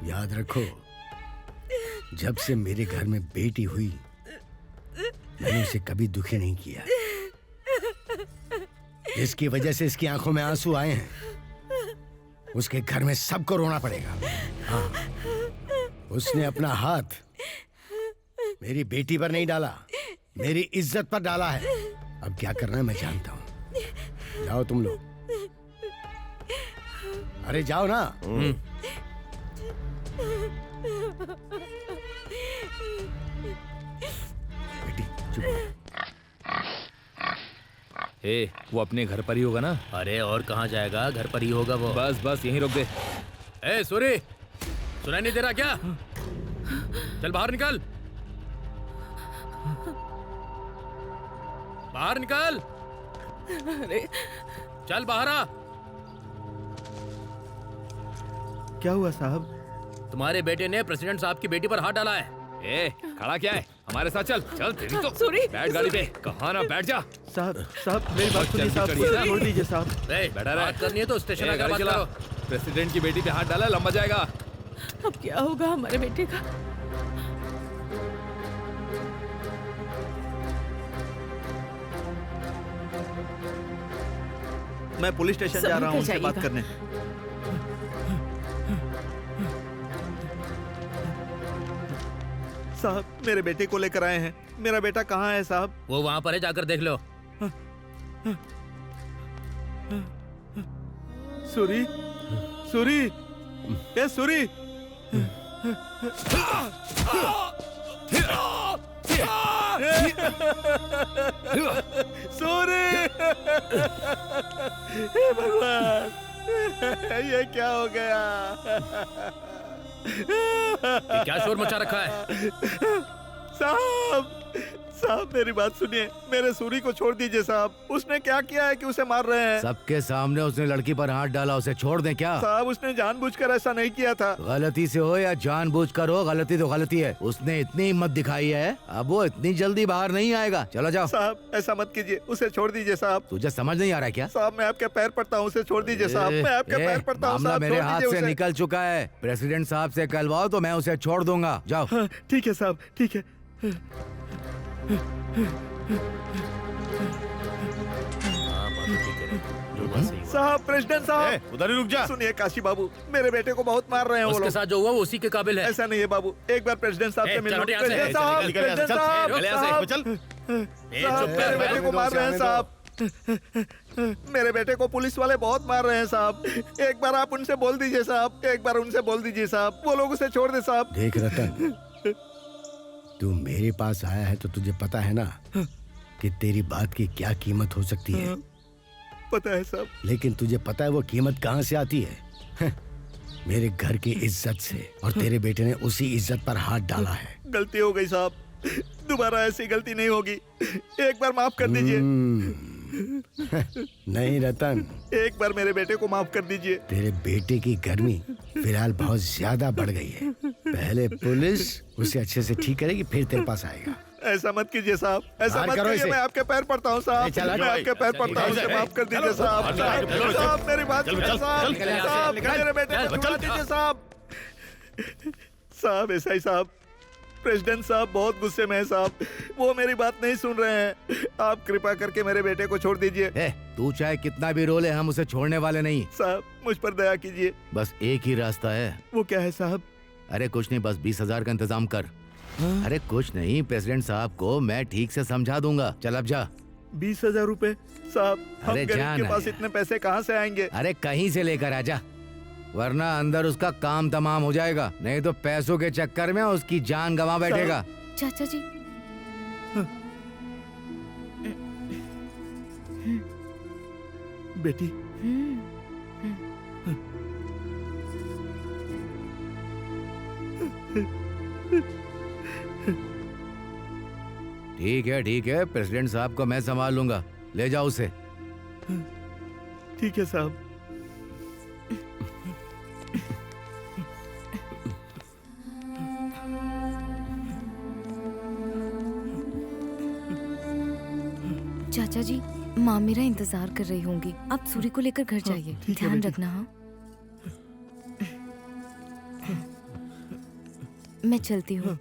याद रखो, जब से मेरे घर में बेटी हुई मैंने उसे कभी दुखी नहीं किया। जिसकी वजह से इसकी आंखों में आंसू आए हैं, उसके घर में सबको रोना पड़ेगा। हाँ, उसने अपना हाथ मेरी बेटी पर नहीं डाला, मेरी इज्जत पर डाला है। अब क्या करना है मैं जानता हूँ। जाओ तुम लोग, अरे जाओ ना। बेटी चुप। ए, वो अपने घर पर ही होगा ना? अरे और कहाँ जाएगा, घर पर ही होगा वो। बस बस यहीं रोक दे। ए सूरी, सुनाई नहीं दे रहा क्या? चल बाहर निकल, बाहर निकल। अरे चल बाहर आ। क्या हुआ साहब? तुम्हारे बेटे ने प्रेसिडेंट साहब की बेटी पर हाथ डाला है। ए, खड़ा क्या है? हमारे साथ चल। चल तेरी तो। सूरी, बैठ गाड़ी पे। कहाँ ना बैठ जा। साहब मेरी बात सुनिए साहब, छोड़ दीजिए साहब। बैठा रहे। बात करनी है तो स्टेशन आकर बात चला। करो। प्रेसिडेंट की बेटी पे हाथ डाला, लंबा जाएगा। अब क्या होगा हमारे बेटे का? मैं पुलिस स्टेशन जा रहा हूँ उनसे बात करने। साहब मेरे बेटे को लेकर आए हैं। मेरा बेटा कहाँ है साहब? वो वहाँ पर है, जाकर देख लो। सूरी, सूरी, ए सूरी। सूरी, हे भगवान, ये क्या हो गया? ये क्या शोर मचा रखा है? साहब, साहब मेरी बात सुनिए, मेरे सूरी को छोड़ दीजिए साहब। उसने क्या किया है कि उसे मार रहे हैं? सबके सामने उसने लड़की पर हाथ डाला, उसे छोड़ दें क्या? साहब उसने जानबूझकर ऐसा नहीं किया था। गलती से हो या जानबूझकर हो, गलती तो गलती है। उसने इतनी हिम्मत दिखाई है, अब वो इतनी जल्दी बाहर नहीं आएगा। चलो जाओ। साहब ऐसा मत कीजिए, उसे छोड़ दीजिए साहब। तुझे समझ नहीं आ रहा क्या? साहब मैं आपके पैर पड़ता हूँ, उसे छोड़ दीजिए साहब। मैं आपके पैर पड़ता हूँ मामला साहब, मेरे छोड़ हाथ दीजिए से उसे। निकल चुका है। प्रेसिडेंट साहब से कहलवाओ तो मैं उसे छोड़ दूंगा। जाओ। हाँ, ठीक है साहब, ठीक है। साहब प्रेसिडेंट साहब, उधर ही रुक जा। सुनिए काशी बाबू, मेरे बेटे को बहुत मार रहे हैं वो उसके लोग। साथ जो हुआ वो उसी के काबिल है। ऐसा नहीं है बाबू, एक बार प्रेसिडेंट साहब से मिल लो। चल, यहाँ से, प्रेसिडेंट चल, साहब, निकल यहाँ से, प्रेसिडेंट चल, साहब, चल, यहाँ से, साहब, चल। साहब, मेरे बेटे को मार रहे हैं साहब। मेरे बेटे को पुलिस वाले बहुत मार रहे हैं साहब। एक बार आप उनसे बोल दीजिए साहब, एक बार उनसे बोल दीजिए साहब, वो लोग उसे छोड़ दे साहब। देख रतन, तू मेरे पास आया है तो तुझे पता है ना कि तेरी बात की क्या कीमत हो सकती है। पता है साहब। लेकिन तुझे पता है वो कीमत कहाँ से आती है? मेरे घर की इज्जत से। और तेरे बेटे ने उसी इज्जत पर हाथ डाला है। गलती हो गई साहब, दोबारा ऐसी गलती नहीं होगी। एक बार माफ कर दीजिए। नहीं रतन, एक बार मेरे बेटे को माफ कर दीजिए। तेरे बेटे की गर्मी फिलहाल बहुत ज्यादा बढ़ गई है। पहले पुलिस उसे अच्छे से ठीक करेगी, फिर तेरे पास आएगा। ऐसा मत कीजिए साहब, ऐसा बाहर मत करो कीजिए। इसे। मैं आपके पैर पड़ता हूँ साहब, मैं आपके पैर पड़ता हूँ, उसे माफ कर दीजिए साहब। साहब मेरी बात सुनिए साहब, साहब मेरे बेटे को छुड़ा दीजिए साहब। साहब ऐसा ही साहब, प्रेसिडेंट साहब बहुत गुस्से में है साहब, वो मेरी बात नहीं सुन रहे हैं। आप कृपा करके मेरे बेटे को छोड़ दीजिए। तू चाहे कितना भी रोले, हम उसे छोड़ने वाले नहीं। साहब मुझ पर दया कीजिए। बस एक ही रास्ता है। वो क्या है साहब? अरे कुछ नहीं, बस 20,000 का इंतजाम कर। अरे कुछ नहीं, प्रेसिडेंट साहब को मैं ठीक से समझा दूंगा। चल अब जा। 20,000 रुपए साहब, हम अरे गरीब जाना के पास है। इतने पैसे कहाँ से आएंगे? अरे कहीं से लेकर आजा, वरना अंदर उसका काम तमाम हो जाएगा। नहीं तो पैसों के चक्कर में उसकी जान गंवा बैठेगा। चाचा जी, बेटी, ठीक है, प्रेसिडेंट साहब को मैं संभाल लूंगा। ले जाओ उसे। ठीक है साहब। चाचा जी, माँ मेरा इंतजार कर रही होंगी। आप सूरी को लेकर घर जाइए। ठीक है ध्यान बेटी। रखना। हाँ, मैं चलती हूँ।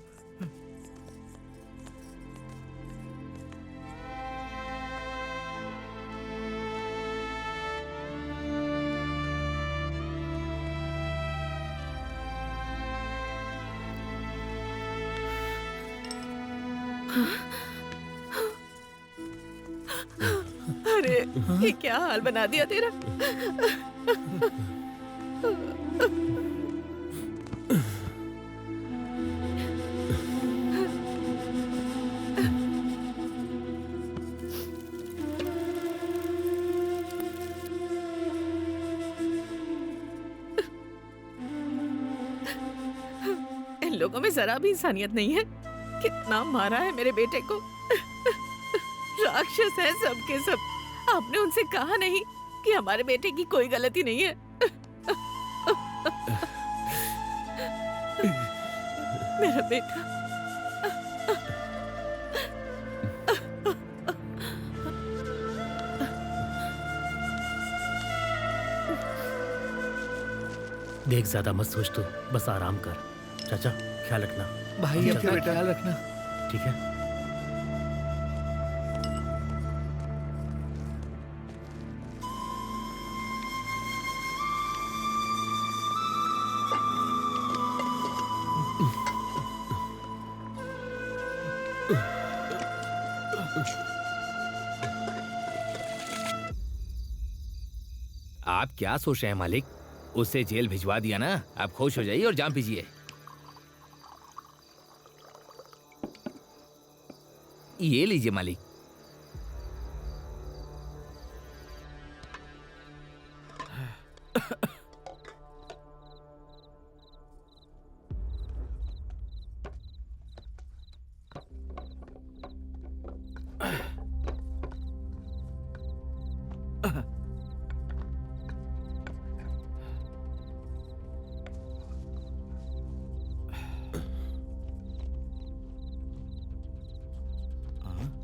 अरे ये क्या हाल बना दिया तेरा। लोगों में जरा भी इंसानियत नहीं है। कितना मारा है मेरे बेटे को। राक्षस है सब के सब। आपने उनसे कहा नहीं कि हमारे बेटे की कोई गलती नहीं है। मेरा बेटा। देख, ज्यादा मत सोच तू, बस आराम कर। चाचा ख्याल रखना। भाई अपना ख्याल रखना। ठीक है। आप क्या सोच रहे हैं मालिक? उसे जेल भिजवा दिया ना, आप खुश हो जाइए और जान पीजिए। ये लीजिए मालिक।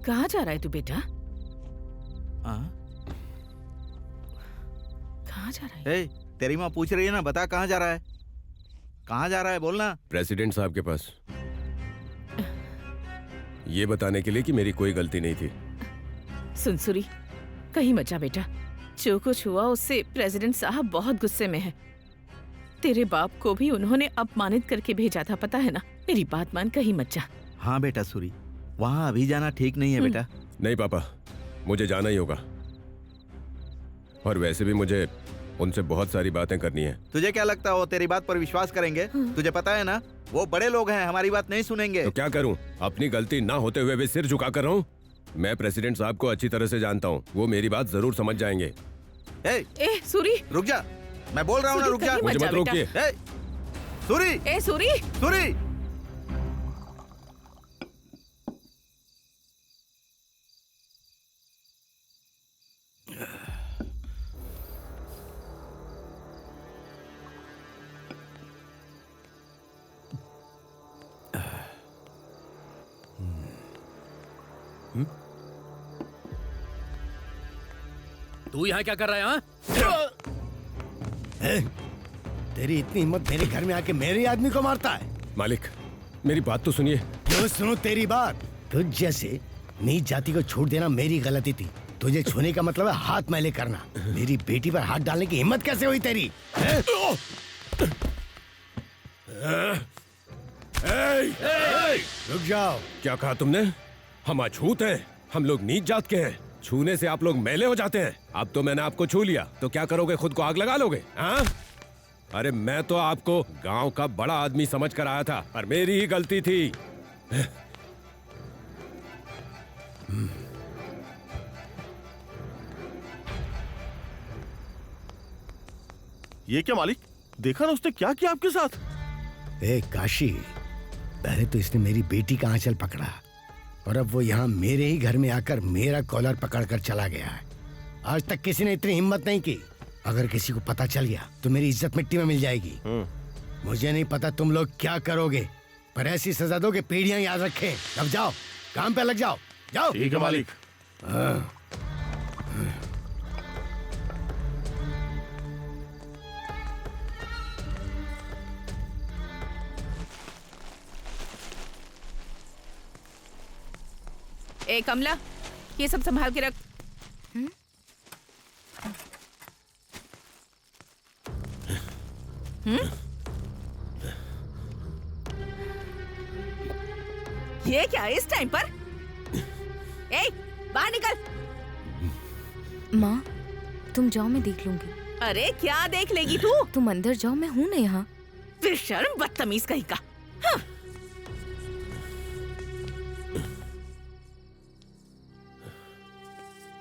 कहाँ जा रहा है तू बेटा? कहाँ जा रहा है? तेरी माँ पूछ रही है ना, बता कहाँ जा रहा है? कहाँ जा रहा है बोलना। प्रेसिडेंट साहब के पास, ये बताने के लिए कि मेरी कोई गलती नहीं थी। सुनसुरी, कहीं मत जा बेटा। जो कुछ हुआ उससे प्रेसिडेंट साहब बहुत गुस्से में है। तेरे बाप को भी उन्होंने अपमानित करके भेजा था, पता है ना। मेरी बात मान, कहीं मत जा। हाँ बेटा सूरी, वहाँ अभी जाना ठीक नहीं है बेटा। नहीं पापा, मुझे जाना ही होगा। और वैसे भी मुझे उनसे बहुत सारी बातें करनी है। तुझे क्या लगता है वो तेरी बात पर विश्वास करेंगे? तुझे पता है ना, वो बड़े लोग हैं, हमारी बात नहीं सुनेंगे। तो क्या करूं? अपनी गलती ना होते हुए भी सिर झुका कर रहा हूं। मैं प्रेसिडेंट साहब को अच्छी तरह से जानता हूं, वो मेरी बात जरूर समझ जाएंगे। ए सूरी, रुक जा, मैं बोल रहा हूँ ना, रुक जा। मुझे मत रोकिए। सूरी, सूरी, सूरी। तू यहाँ क्या कर रहा है? हाँ, तेरी इतनी हिम्मत मेरे घर में आके मेरे आदमी को मारता है? मालिक, मेरी बात तो सुनिए। क्यों सुनो तेरी बात? तुझ जैसे नीच जाति को छोड़ देना मेरी गलती थी। तुझे छूने का मतलब है हाथ मैले करना। मेरी बेटी पर हाथ डालने की हिम्मत कैसे हुई तेरी? रुक जाओ। क्या कहा तुमने? हम अछूत हैं, हम लोग नीच जात के हैं। छूने से आप लोग मैले हो जाते हैं। अब तो मैंने आपको छू लिया, तो क्या करोगे? खुद को आग लगा लोगे? हाँ? अरे मैं तो आपको गांव का बड़ा आदमी समझ कर आया था, और मेरी ही गलती थी। ये क्या मालिक? देखा ना उसने क्या किया आपके साथ? ए काशी, पहले तो इसने मेरी बेटी का आंचल पकड़ा, और अब वो यहाँ मेरे ही घर में आकर मेरा कॉलर पकड़कर चला गया है। आज तक किसी ने इतनी हिम्मत नहीं की। अगर किसी को पता चल गया तो मेरी इज्जत मिट्टी में मिल जाएगी। मुझे नहीं पता तुम लोग क्या करोगे, पर ऐसी सजा दो कि पीढ़ियां याद रखें। अब जाओ, काम पे लग जाओ। जाओ। ठीक है मालिक। ए कमला, ये सब संभाल के रख। ये क्या है इस टाइम पर? ए, बाहर निकल। माँ, तुम जाओ, मैं देख लूंगी। अरे क्या देख लेगी तू? तुम अंदर जाओ, मैं हूँ ना यहाँ। बेशर्म, बदतमीज कहीं का। हाँ।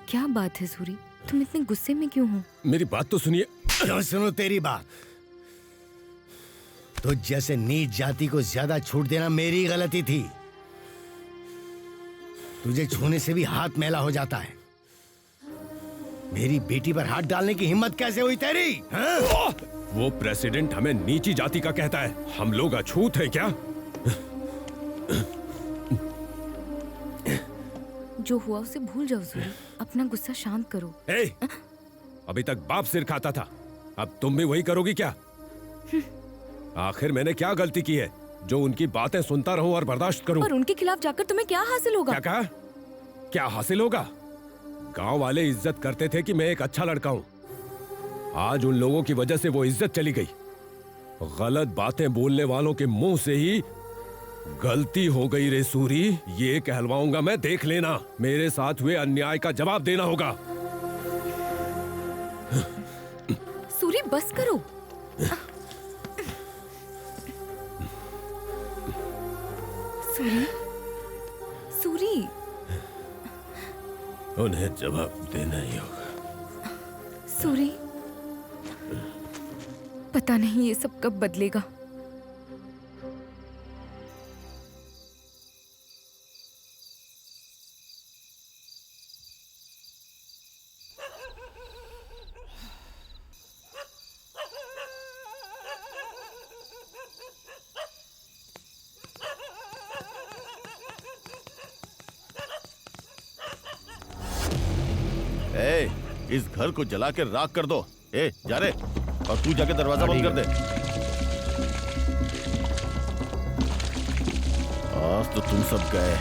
क्या बात है सूरी, तुम इतने गुस्से में क्यों हो? मेरी बात तो सुनिए। क्यों सुनो तेरी बात? तो जैसे नीच जाति को ज्यादा छूट देना मेरी गलती थी। तुझे छूने से भी हाथ मैला हो जाता है। मेरी बेटी पर हाथ डालने की हिम्मत कैसे हुई तेरी? हाँ? वो प्रेसिडेंट हमें नीची जाति का कहता है, हम लोग अछूत हैं क्या? जो हुआ उसे भूल जाओ सूरी, अपना गुस्सा शांत करो। अभी तक बाप सिर खाता था, अब तुम भी वही करोगी क्या? आखिर मैंने क्या गलती की है जो उनकी बातें सुनता रहूं और बर्दाश्त करूं? और उनके खिलाफ जाकर तुम्हें क्या हासिल होगा? क्या कहा? क्या हासिल होगा? गांव वाले इज्जत करते थे कि मैं एक अच्छा लड़का हूं। आज उन लोगों की वजह से वो इज्जत चली गई। गलत बातें बोलने वालों के मुंह से ही गलती हो गई रे सूरी, ये कहलवाऊंगा मैं, देख लेना। मेरे साथ हुए अन्याय का जवाब देना होगा। सूरी बस करो। सूरी, सूरी, उन्हें जवाब देना ही होगा। सूरी, पता नहीं ये सब कब बदलेगा। इस घर को जला के राख कर दो। जा रे, और तू जाके दरवाजा बंद कर दे। आज तो तुम सब गए।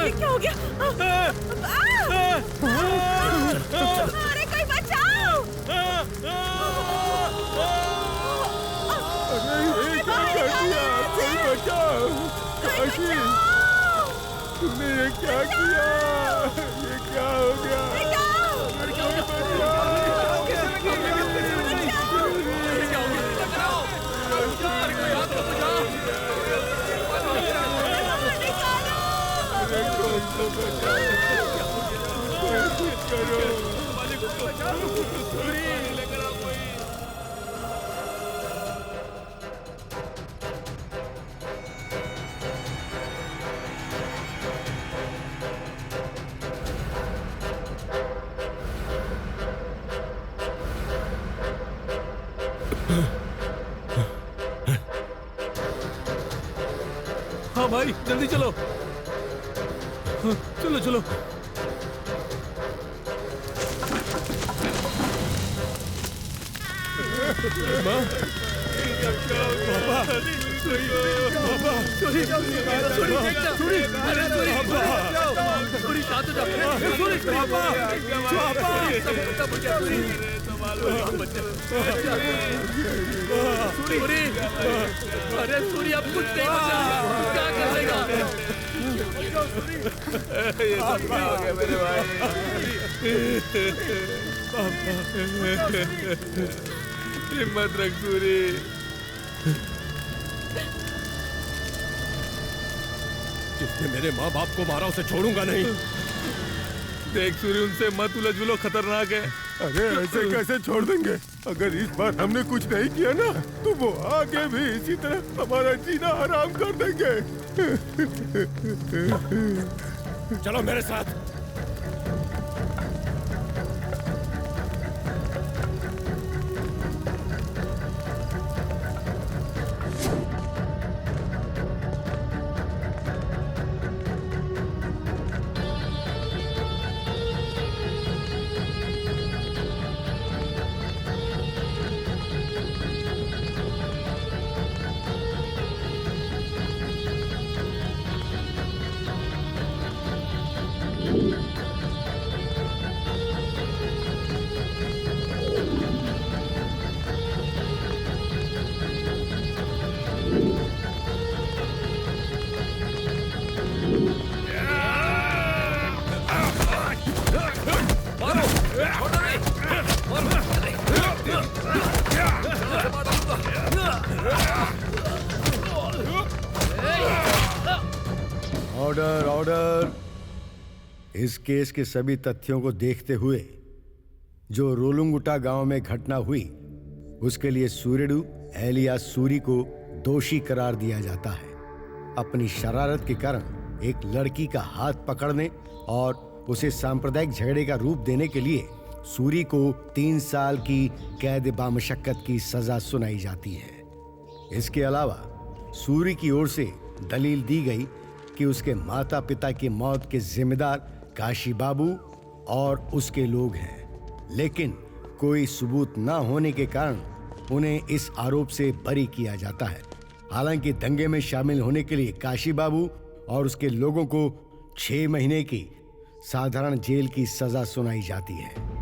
क्या हो गया? अरे कोई बचाओ! तुमने ये क्या किया? ये क्या हो गया? हाँ भाई, जल्दी चलो। चलो चलो। अरे सूरी, अब कुछ नहीं बचा, क्या करेगा? ये सब क्या हो गया मेरे भाई? हिम्मत रख सूरी। जिसने मेरे माँ बाप को मारा उसे छोड़ूंगा नहीं। देख सूरी, उनसे मत उलझ बुलो, खतरनाक है। अरे ऐसे कैसे छोड़ देंगे? अगर इस बार हमने कुछ नहीं किया ना, तो वो आगे भी इसी तरह हमारा जीना हराम कर देंगे। चलो मेरे साथ। Order order. इस केस के सभी तथ्यों को देखते हुए जो रोलुंगुटा गांव में घटना हुई उसके लिए सूर्यडू एलियास सूरी को दोषी करार दिया जाता है। अपनी शरारत के कारण एक लड़की का हाथ पकड़ने और उसे सांप्रदायिक झगड़े का रूप देने के लिए सूरी को 3 साल की कैद बामशक्कत की सजा सुनाई जाती है। इसके अलावा सूरी की ओर से दलील दी गई कि उसके माता पिता की मौत के जिम्मेदार काशी बाबू और उसके लोग हैं, लेकिन कोई सबूत न होने के कारण उन्हें इस आरोप से बरी किया जाता है। हालांकि दंगे में शामिल होने के लिए काशी बाबू और उसके लोगों को 6 महीने की साधारण जेल की सजा सुनाई जाती है।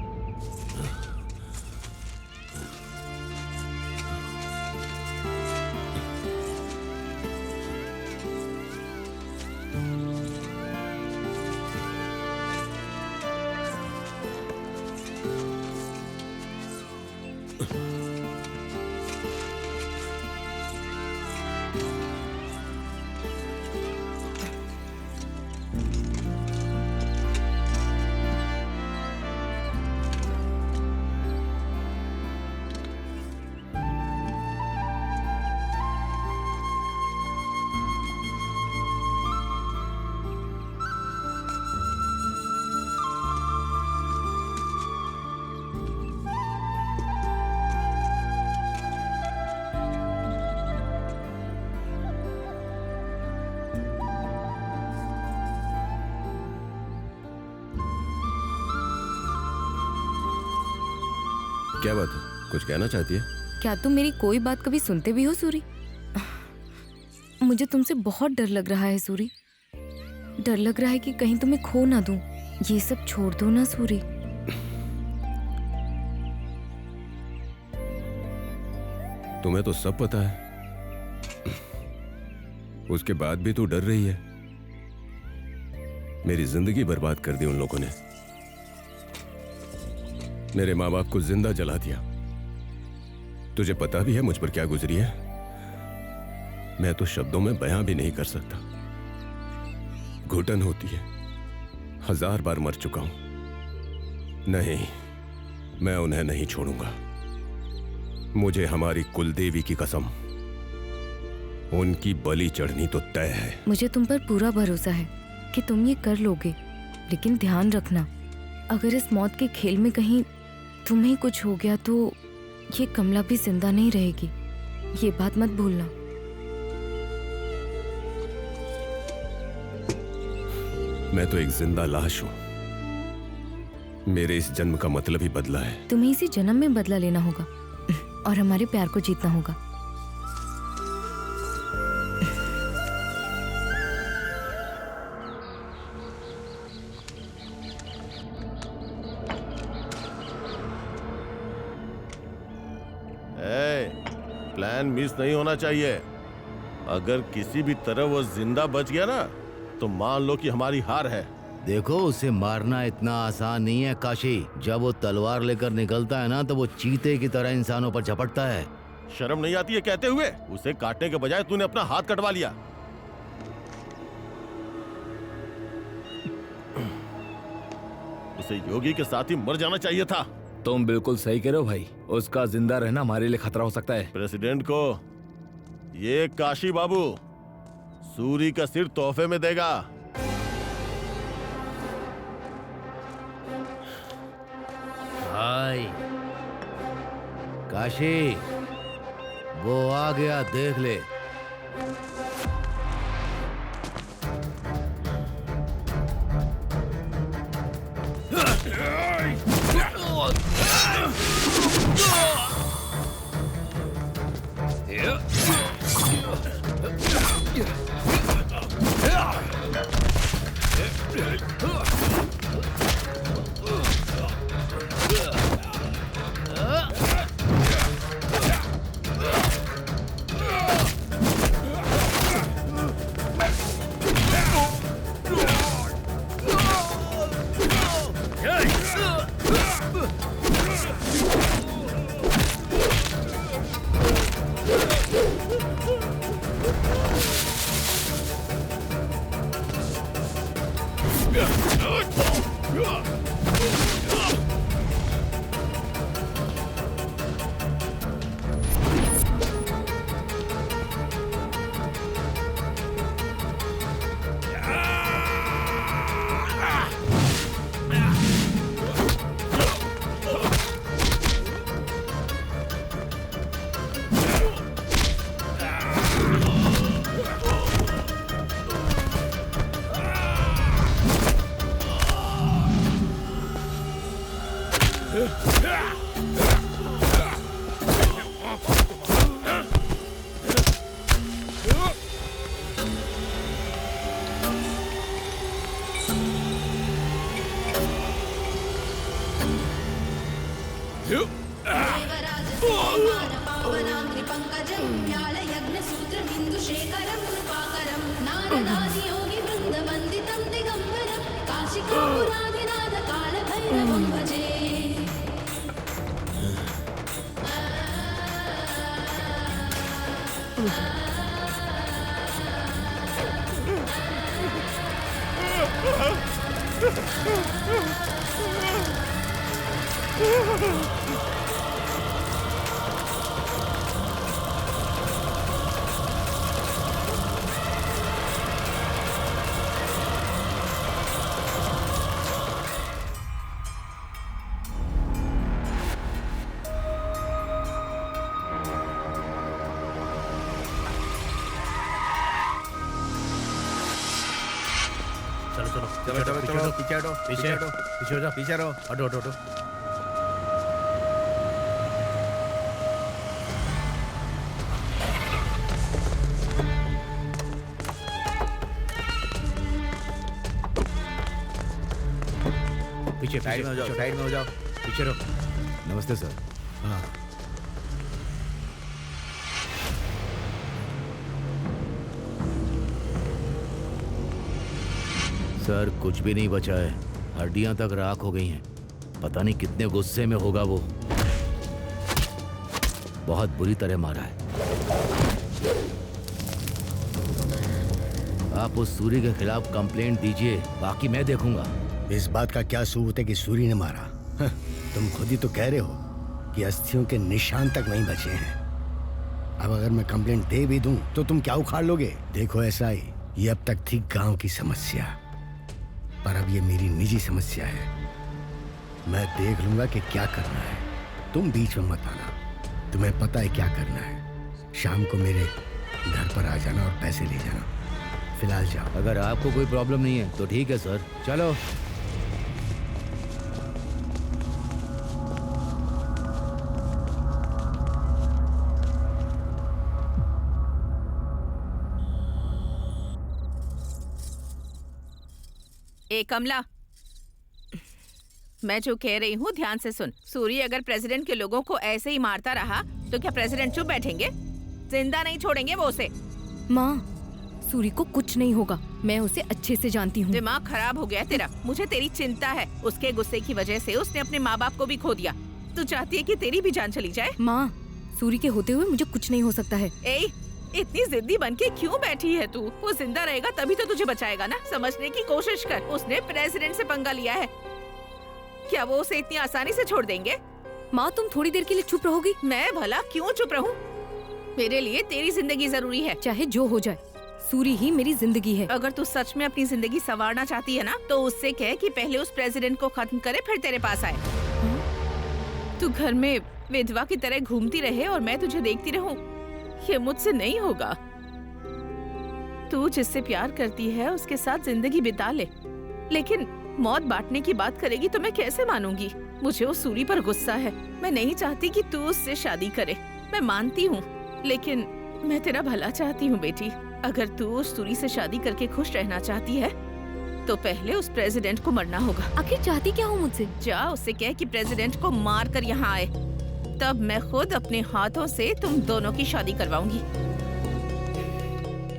क्या बात है, कुछ कहना चाहती है? क्या तुम मेरी कोई बात कभी सुनते भी हो सूरी? मुझे तुमसे बहुत डर लग रहा है सूरी। डर लग रहा है कि कहीं तुम्हें खो ना दूं। ये सब छोड़ दो ना सूरी। तुम्हें तो सब पता है, उसके बाद भी तू डर रही है। मेरी जिंदगी बर्बाद कर दी उन लोगों ने। मेरे माँ बाप को जिंदा जला दिया। तुझे पता भी है मुझ पर क्या गुजरी है? मैं तो शब्दों में बयां भी नहीं कर सकता। घुटन होती है। 1000 बार मर चुका हूं। नहीं, मैं उन्हें नहीं छोड़ूंगा। मुझे हमारी कुलदेवी की कसम, उनकी बलि चढ़नी तो तय है। मुझे तुम पर पूरा भरोसा है कि तुम ये कर लोगे, लेकिन ध्यान रखना, अगर इस मौत के खेल में कहीं तुम्हें कुछ हो गया तो ये कमला भी जिंदा नहीं रहेगी। ये बात मत भूलना। मैं तो एक जिंदा लाश हूं। मेरे इस जन्म का मतलब ही बदला है। तुम्हें इसी जन्म में बदला लेना होगा और हमारे प्यार को जीतना होगा। प्लान मिस नहीं होना चाहिए। अगर किसी भी तरह वो जिंदा बच गया ना तो मान लो कि हमारी हार है। देखो, उसे मारना इतना आसान नहीं है काशी। जब वो तलवार लेकर निकलता है ना तो वो चीते की तरह इंसानों पर झपटता है। शर्म नहीं आती है कहते हुए? उसे काटने के बजाय तूने अपना हाथ कटवा लिया। उसे योगी के साथ ही मर जाना चाहिए था। तुम बिल्कुल सही कह रहे हो भाई। उसका जिंदा रहना हमारे लिए खतरा हो सकता है। प्रेसिडेंट को ये काशी बाबू सूरी का सिर तोहफे में देगा। भाई काशी, वो आ गया, देख ले। नागराजं ज्ञानयज्ञसूत्रबिन्दुशेखरं कृपाकरं नारदादियोगिवृन्दवन्दितं दिगम्बरं काशिकापुराधिनाथकालभैरवं भजे। चलो चलो चलो चलो चलो पीछे हटो पीछे हटो पीछे हो जा पीछे रहो हटो हटो हटो पीछे साइड में हो जाओ साइड में हो जाओ पीछे रहो। नमस्ते सर। हाँ सर कुछ भी नहीं बचा है, हड्डियां तक राख हो गई हैं। पता नहीं कितने गुस्से में होगा वो। बहुत बुरी तरह मारा है। आप उस सूरी के खिलाफ कंप्लेंट दीजिए, बाकी मैं देखूंगा। इस बात का क्या सबूत है कि सूरी ने मारा? तुम खुद ही तो कह रहे हो कि अस्थियों के निशान तक नहीं बचे हैं। अब अगर मैं कंप्लेंट दे भी दूं तो तुम क्या उखाड़ लोगे? देखो ऐसा ही, ये अब तक थी गांव की समस्या, पर अब ये मेरी निजी समस्या है। मैं देख लूंगा कि क्या करना है, तुम बीच में मत आना। तुम्हें पता है क्या करना है। शाम को मेरे घर पर आ जाना और पैसे ले जाना। फिलहाल जाओ। अगर आपको कोई प्रॉब्लम नहीं है तो ठीक है सर, चलो। ए कमला, मैं जो कह रही हूँ ध्यान से सुन। सूरी अगर प्रेसिडेंट के लोगों को ऐसे ही मारता रहा तो क्या प्रेसिडेंट चुप बैठेंगे? जिंदा नहीं छोड़ेंगे वो उसे। माँ, सूरी को कुछ नहीं होगा, मैं उसे अच्छे से जानती हूँ। दिमाग खराब हो गया तेरा। मुझे तेरी चिंता है। उसके गुस्से की वजह से उसने अपने माँ बाप को भी खो दिया। तू चाहती है कि तेरी भी जान चली जाए? माँ, सूरी के होते हुए मुझे कुछ नहीं हो सकता है। इतनी जिद्दी बनके क्यों बैठी है तू? वो जिंदा रहेगा तभी तो तुझे बचाएगा ना। समझने की कोशिश कर। उसने प्रेसिडेंट से पंगा लिया है, क्या वो उसे इतनी आसानी से छोड़ देंगे? माँ, तुम थोड़ी देर के लिए चुप रहोगी? मैं भला क्यों चुप रहूं? मेरे लिए तेरी जिंदगी जरूरी है। चाहे जो हो जाए, सूरी ही मेरी जिंदगी है। अगर तू सच में अपनी जिंदगी संवारना चाहती है ना, तो उससे कह कि पहले उस प्रेसिडेंट को खत्म करे फिर तेरे पास आए। तू घर में विधवा की तरह घूमती रहे और मैं तुझे देखती रहूं, ये मुझसे नहीं होगा। तू जिससे प्यार करती है उसके साथ जिंदगी बिता ले, लेकिन मौत बांटने की बात करेगी तो मैं कैसे मानूंगी? मुझे उस सूरी पर गुस्सा है। मैं नहीं चाहती कि तू उससे शादी करे। मैं मानती हूँ, लेकिन मैं तेरा भला चाहती हूँ बेटी। अगर तू उस सूरी से शादी करके खुश रहना चाहती है तो पहले उस प्रेसिडेंट को मरना होगा। आखिर चाहती क्या हूँ मुझसे? जा उससे कह कि प्रेसिडेंट को मार कर यहाँ आए, तब मैं खुद अपने हाथों से तुम दोनों की शादी करवाऊंगी।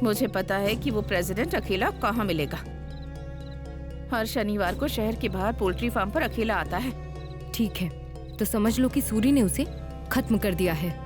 मुझे पता है कि वो प्रेसिडेंट अकेला कहाँ मिलेगा। हर शनिवार को शहर के बाहर पोल्ट्री फार्म पर अकेला आता है। ठीक है, तो समझ लो कि सूरी ने उसे खत्म कर दिया है।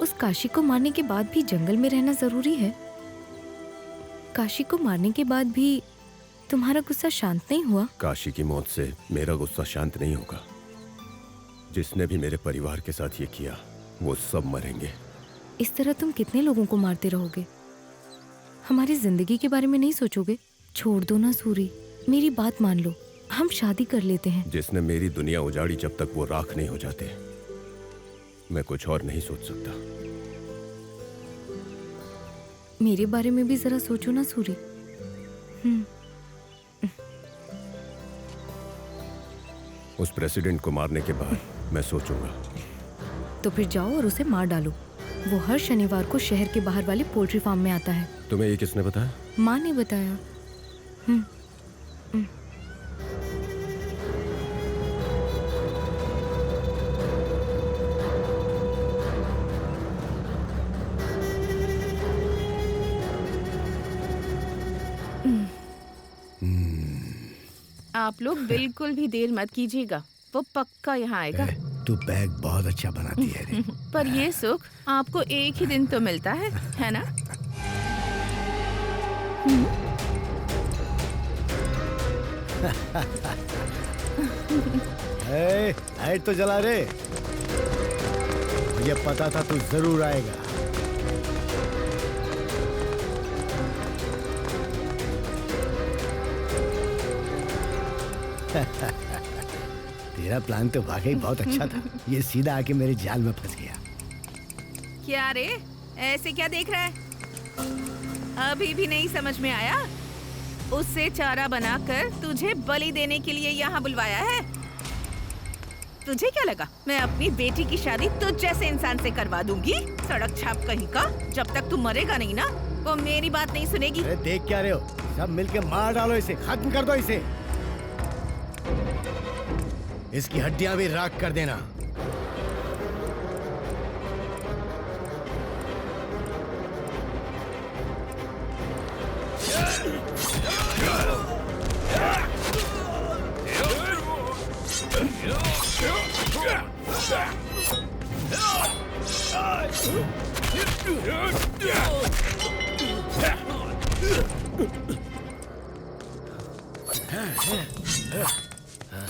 उस काशी को मारने के बाद भी जंगल में रहना जरूरी है? काशी को मारने के बाद भी तुम्हारा गुस्सा शांत नहीं हुआ? काशी की मौत से मेरा गुस्सा शांत नहीं होगा। जिसने भी मेरे परिवार के साथ ये किया वो सब मरेंगे। इस तरह तुम कितने लोगों को मारते रहोगे? हमारी जिंदगी के बारे में नहीं सोचोगे? छोड़ दो ना सूरी, मेरी बात मान लो, हम शादी कर लेते हैं। जिसने मेरी दुनिया उजाड़ी, जब तक वो राख नहीं हो जाते मैं कुछ और नहीं सोच सकता। मेरे बारे में भी जरा सोचो ना सूरी। उस प्रेसिडेंट को मारने के बाद मैं सोचूंगा। तो फिर जाओ और उसे मार डालो। वो हर शनिवार को शहर के बाहर वाले पोल्ट्री फार्म में आता है। तुम्हें ये किसने बताया? माँ ने बताया। आप लोग बिल्कुल भी देर मत कीजिएगा, वो पक्का यहाँ आएगा। तू बैग बहुत अच्छा बनाती है रे। पर ये सुख आपको एक ही दिन तो मिलता है ना? लाइट तो जला रे, मुझे पता था तू जरूर आएगा। तेरा प्लान तो वाकई बहुत अच्छा था। ये सीधा आके मेरे जाल में फंस गया। क्या रे, ऐसे क्या देख रहा है? अभी भी नहीं समझ में आया? उससे चारा बनाकर तुझे बलि देने के लिए यहाँ बुलवाया है। तुझे क्या लगा मैं अपनी बेटी की शादी तुझ जैसे इंसान से करवा दूंगी? सड़क छाप कहीं का। जब तक तू मरेगा नहीं ना, वो मेरी बात नहीं सुनेगी। अरे देख क्या रहे हो, सब मिलके मार डालो इसे, खत्म कर दो इसे। इसकी हड्डियां भी राख कर देना।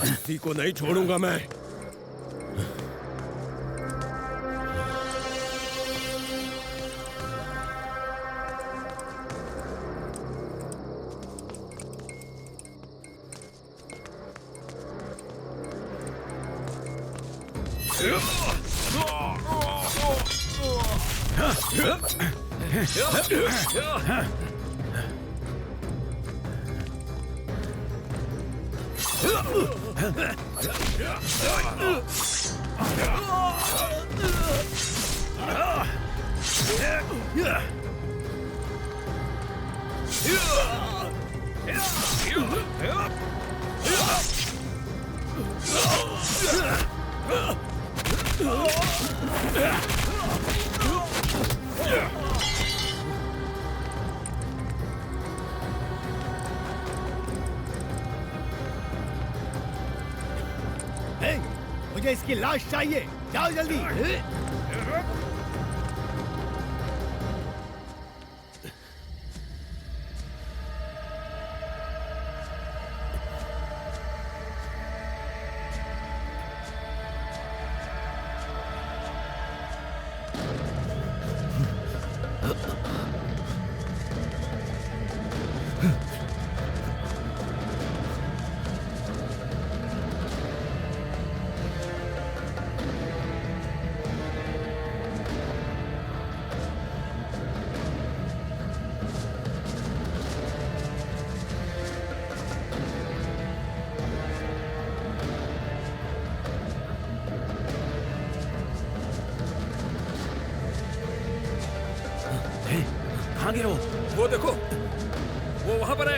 किसी को नहीं छोड़ूंगा मैं। मुझे इसकी लाश चाहिए, जाओ जल्दी। कहाँ गए वो देखो, वो वहां पर है।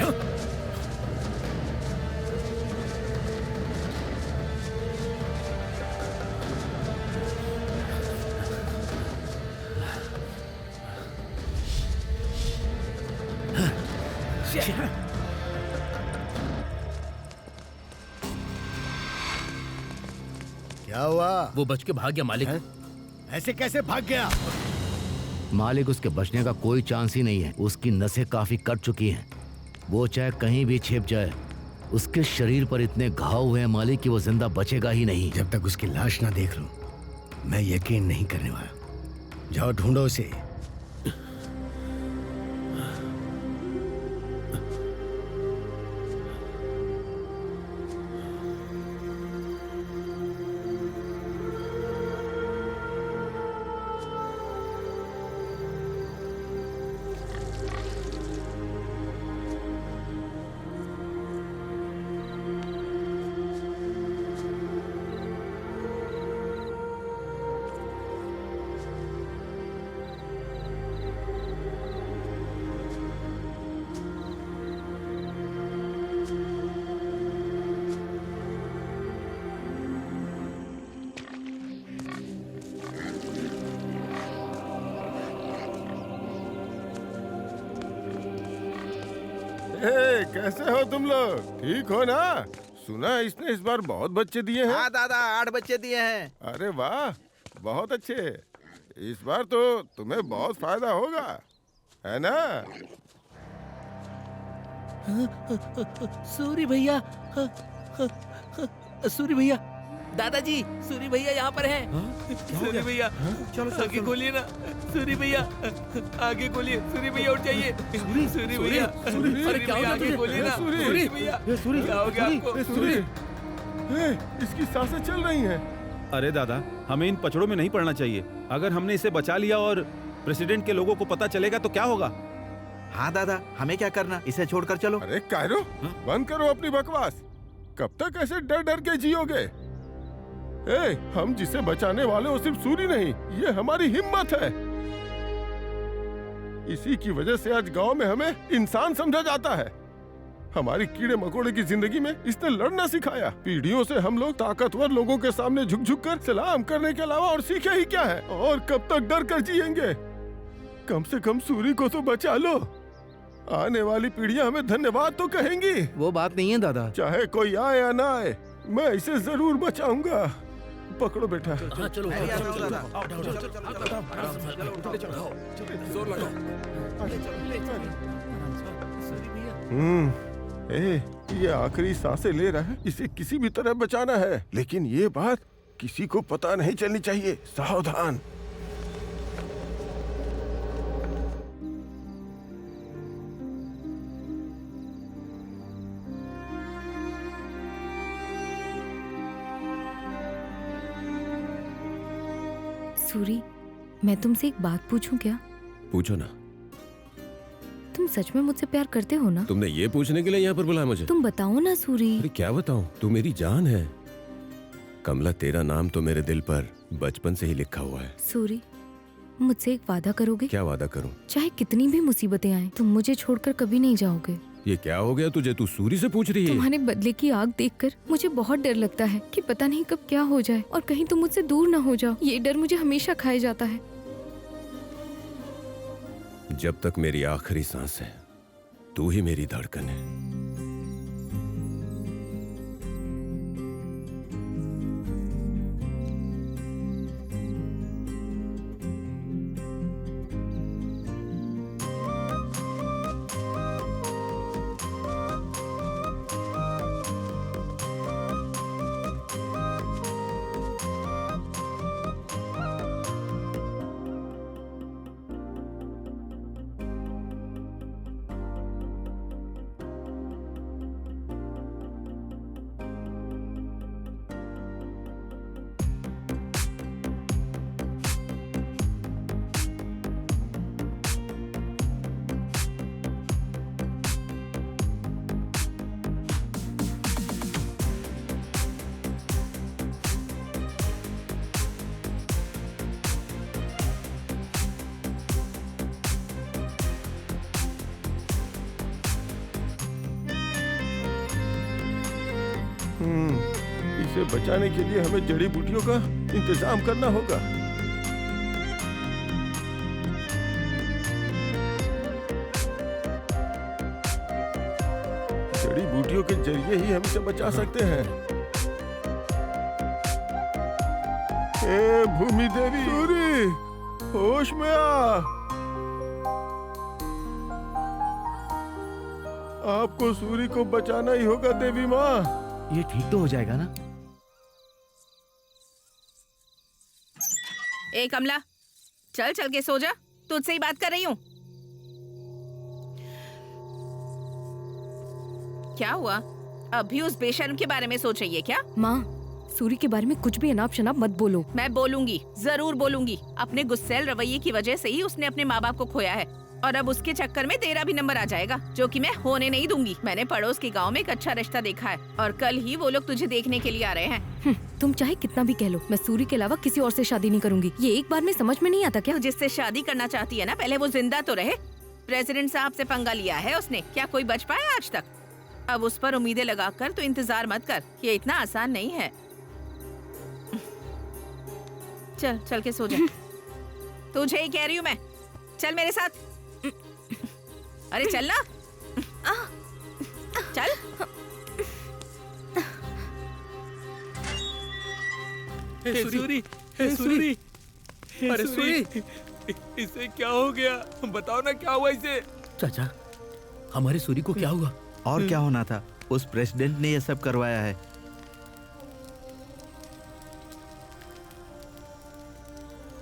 क्या हुआ? वो बच के भाग गया मालिक। ऐसे कैसे भाग गया? मालिक, उसके बचने का कोई चांस ही नहीं है। उसकी नसें काफी कट चुकी हैं। वो चाहे कहीं भी छिप जाए, उसके शरीर पर इतने घाव हुए हैं मालिक कि वो जिंदा बचेगा ही नहीं। जब तक उसकी लाश ना देख लूं, मैं यकीन नहीं करने वाला। जाओ ढूंढो उसे। कैसे हो तुम लोग? ठीक हो ना? सुना इसने इस बार बहुत बच्चे दिए हैं। हाँ दादा, 8 बच्चे दिए हैं। अरे वाह, बहुत अच्छे। इस बार तो तुम्हें बहुत फायदा होगा, है ना? सूरी भैया, सूरी भैया, दादाजी, सूरी भैया यहाँ पर हैं। सूरी भैया, चलो आगे खोलिए ना। सूरी भैया, आगे खोलिए। सूरी भैया उठ जाइए। सूरी भैया, अरे क्या हो गया? आगे खोलिए ना। सूरी भैया, क्या हो गया आपको? सूरी, इसकी सांसें चल रही हैं। अरे दादा, हमें इन पचड़ों में नहीं पड़ना चाहिए। अगर हमने इसे बचा लिया और प्रेसिडेंट के लोगों को पता चलेगा तो क्या होगा? हाँ दादा, हमें क्या करना? इसे छोड़कर चलो। अरे कायरो, बंद करो अपनी बकवास। कब तक ऐसे डर डर के जियोगे? हम जिसे बचाने वाले वो सिर्फ सूरी नहीं, ये हमारी हिम्मत है। इसी की वजह से आज गांव में हमें इंसान समझा जाता है। हमारी कीड़े मकोड़े की जिंदगी में इसने लड़ना सिखाया। पीढ़ियों से हम लोग ताकतवर लोगों के सामने झुक झुक कर सलाम करने के अलावा और सीखे ही क्या है? और कब तक डर कर जिएंगे? कम से कम सूरी को तो बचा लो। आने वाली पीढ़ियां हमें धन्यवाद तो कहेंगी। वो बात नहीं है दादा। चाहे कोई आए या ना आए, मैं इसे जरूर बचाऊंगा। पकड़ो बेटा। चलो ये आखिरी सांसें ले रहा है, इसे किसी भी तरह बचाना है। लेकिन ये बात किसी को पता नहीं चलनी चाहिए। सावधान। सूरी, मैं तुमसे एक बात पूछूं क्या? पूछो ना। तुम सच में मुझसे प्यार करते हो ना? तुमने ये पूछने के लिए यहाँ पर बुलाया मुझे? तुम बताओ ना सूरी। अरे क्या बताऊं, तू मेरी जान है। कमला, तेरा नाम तो मेरे दिल पर बचपन से ही लिखा हुआ है। सूरी, मुझसे एक वादा करोगे? क्या वादा करूं? चाहे कितनी भी मुसीबतें आए, तुम मुझे छोड़कर कभी नहीं जाओगे। ये क्या हो गया तुझे? तू सूरी से पूछ रही है? तुम्हारे बदले की आग देखकर मुझे बहुत डर लगता है कि पता नहीं कब क्या हो जाए और कहीं तुम मुझसे दूर न हो जाओ। ये डर मुझे हमेशा खाए जाता है। जब तक मेरी आखिरी सांस है, तू ही मेरी धड़कन है। इसे बचाने के लिए हमें जड़ी बूटियों का इंतजाम करना होगा। जड़ी बूटियों के जरिए ही हम इसे बचा सकते हैं। भूमि देवी, सूरी, होश में आ। आपको सूरी को बचाना ही होगा देवी माँ। ये ठीक तो हो जाएगा ना? ए कमला, चल चल के सो जा, तुझसे ही बात कर रही हूँ। क्या हुआ? अभी उस बेशर्म के बारे में सोच रही है क्या? माँ, सूरी के बारे में कुछ भी अनाप शनाप मत बोलो। मैं बोलूंगी, जरूर बोलूंगी। अपने गुस्सैल रवैये की वजह से ही उसने अपने माँ बाप को खोया है और अब उसके चक्कर में तेरा भी नंबर आ जाएगा, जो कि मैं होने नहीं दूंगी। मैंने पड़ोस के गांव में एक अच्छा रिश्ता देखा है और कल ही वो लोग तुझे देखने के लिए आ रहे हैं। तुम चाहे कितना भी कह लो, मैं सूरी के अलावा किसी और से शादी नहीं करूंगी। ये एक बार में समझ में नहीं आता क्या? जिससे शादी करना चाहती है ना, पहले वो जिंदा तो रहे। प्रेसिडेंट साहब से पंगा लिया है उसने, क्या कोई बच पाया आज तक? अब उस पर उम्मीदें लगाकर तो इंतजार मत कर, ये इतना आसान नहीं है। चल चल के सो जा। तुझे ही कह रही हूँ मैं, चल मेरे साथ। अरे चल ना, चल। हे सूरी, हे सूरी, अरे सूरी, इसे क्या हो गया? बताओ ना क्या हुआ इसे? चाचा, हमारे सूरी को क्या हुआ? और क्या होना था? उस प्रेसिडेंट ने ये सब करवाया है।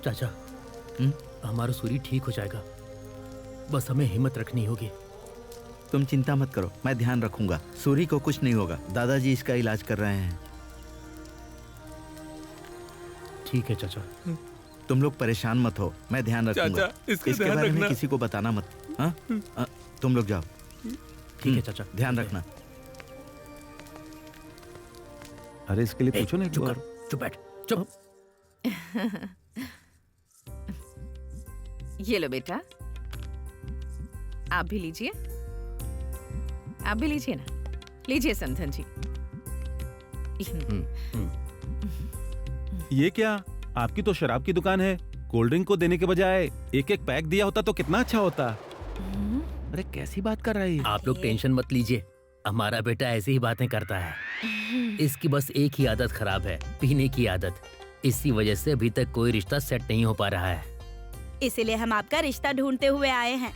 चाचा, हमारा सूरी ठीक हो जाएगा, बस हमें हिम्मत रखनी होगी। तुम चिंता मत करो, मैं ध्यान रखूंगा। सूरी को कुछ नहीं होगा, दादाजी इसका इलाज कर रहे हैं। ठीक है चाचा। तुम लोग परेशान मत हो, मैं ध्यान रखूंगा। चाचा, इसका इसके ध्यान बारे में रखना। किसी को बताना मत। हाँ? तुम लोग जाओ। ठीक है चाचा, ध्यान रखना। अरे इसके लिए पूछो ना एक चुप बार। कर, चुप बैठ, चुप। ये लो बेटा, आप भी लीजिए, आप भी लीजिए ना, लीजिए समधन जी। ये क्या? आपकी तो शराब की दुकान है, कोल्ड ड्रिंक को देने के बजाय एक एक पैक दिया होता तो कितना अच्छा होता। अरे कैसी बात कर रही है? आप लोग टेंशन मत लीजिए, हमारा बेटा ऐसी ही बातें करता है। इसकी बस एक ही आदत खराब है, पीने की आदत। इसी वजह से अभी तक कोई रिश्ता सेट नहीं हो पा रहा है। इसीलिए हम आपका रिश्ता ढूंढते हुए आए हैं।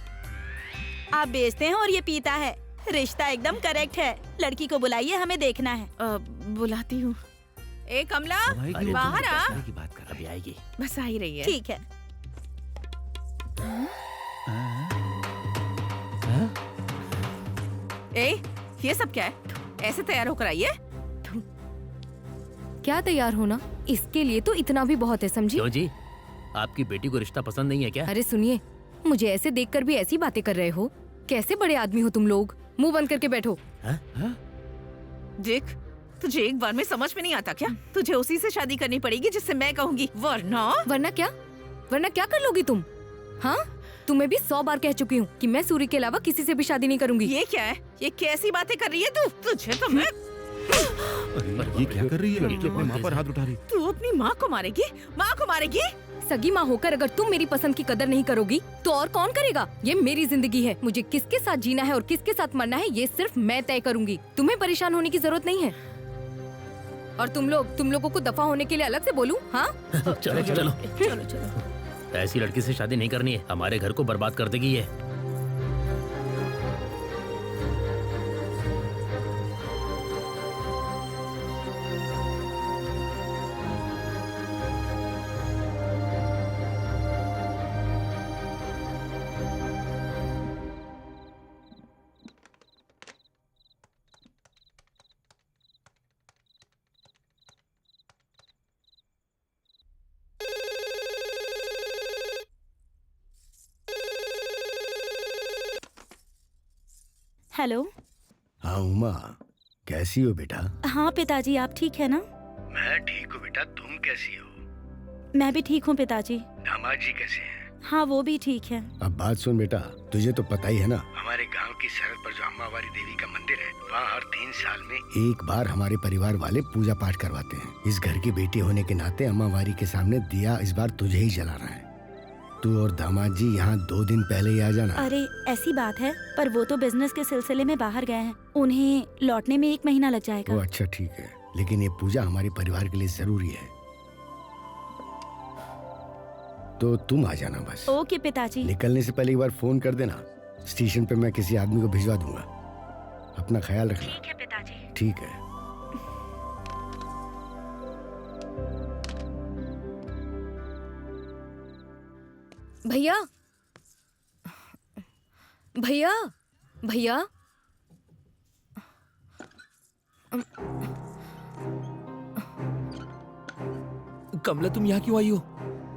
आप बेचते हैं और ये पीता है। रिश्ता एकदम करेक्ट है। लड़की को बुलाइए, हमें देखना है। बुलाती हूँ। ए कमला, अरे बाहर आ। की बात कर, अभी आएगी। बस आ ही रही है। ठीक है। ए, ये सब क्या है? ऐसे तैयार होकर आई है? क्या तैयार होना? इसके लिए तो इतना भी बहुत है, समझी? क्यों जी, आपकी बेटी को रिश्ता पसंद नहीं है क्या? अरे सुनिए, मुझे ऐसे देखकर भी ऐसी बातें कर रहे हो? कैसे बड़े आदमी हो तुम लोग? मुंह बंद करके बैठो। देख, तुझे एक बार में समझ में नहीं आता क्या? तुझे उसी से शादी करनी पड़ेगी जिससे मैं कहूँगी, वरना क्या? वरना क्या कर लोगी तुम? हाँ, तुम्हें भी 100 बार कह चुकी हूँ कि मैं सूरी के अलावा किसी से भी शादी नहीं करूंगी। ये क्या है? ये कैसी बातें कर रही है तू? तुझे तो मैं ये क्या कर रही है? लड़की अपनी माँ पर हाथ उठा रही। तू अपनी माँ को मारेगी? माँ को मारेगी? सगी माँ होकर अगर तुम मेरी पसंद की कदर नहीं करोगी तो और कौन करेगा? ये मेरी जिंदगी है, मुझे किसके साथ जीना है और किसके साथ मरना है ये सिर्फ मैं तय करूंगी। तुम्हें परेशान होने की जरूरत नहीं है। और तुम लोगों को दफा होने के लिए अलग से बोलूं? हाँ? चलो चलो चलो। ऐसी लड़की से शादी नहीं करनी है, हमारे घर को बर्बाद कर देगी ये। हेलो। हाँ उमा, कैसी हो बेटा? हाँ पिताजी, आप ठीक है ना? मैं ठीक हूँ बेटा, तुम कैसी हो? मैं भी ठीक हूँ पिताजी। दामाद जी कैसे हैं? हाँ, वो भी ठीक है। अब बात सुन बेटा, तुझे तो पता ही है ना, हमारे गांव की सरहद पर जो अम्मावारी देवी का मंदिर है, वहाँ हर 3 साल में एक बार हमारे परिवार वाले पूजा पाठ करवाते हैं। इस घर की बेटी होने के नाते अम्मावारी के सामने दिया इस बार तुझे ही जलाना है। तू और दामाद जी यहाँ 2 दिन पहले ही आ जाना। अरे ऐसी बात है, पर वो तो बिजनेस के सिलसिले में बाहर गए हैं, उन्हें लौटने में 1 महीना लग जाएगा। वो अच्छा ठीक है, लेकिन ये पूजा हमारे परिवार के लिए जरूरी है। तो तुम आ जाना बस। ओके पिताजी। निकलने से पहले एक बार फोन कर देना, स्टेशन पे मैं किसी आदमी को भिजवा दूंगा। अपना ख्याल रखना। ठीक है पिताजी। ठीक है। भैया भैया भैया कमला तुम यहाँ क्यों आई हो?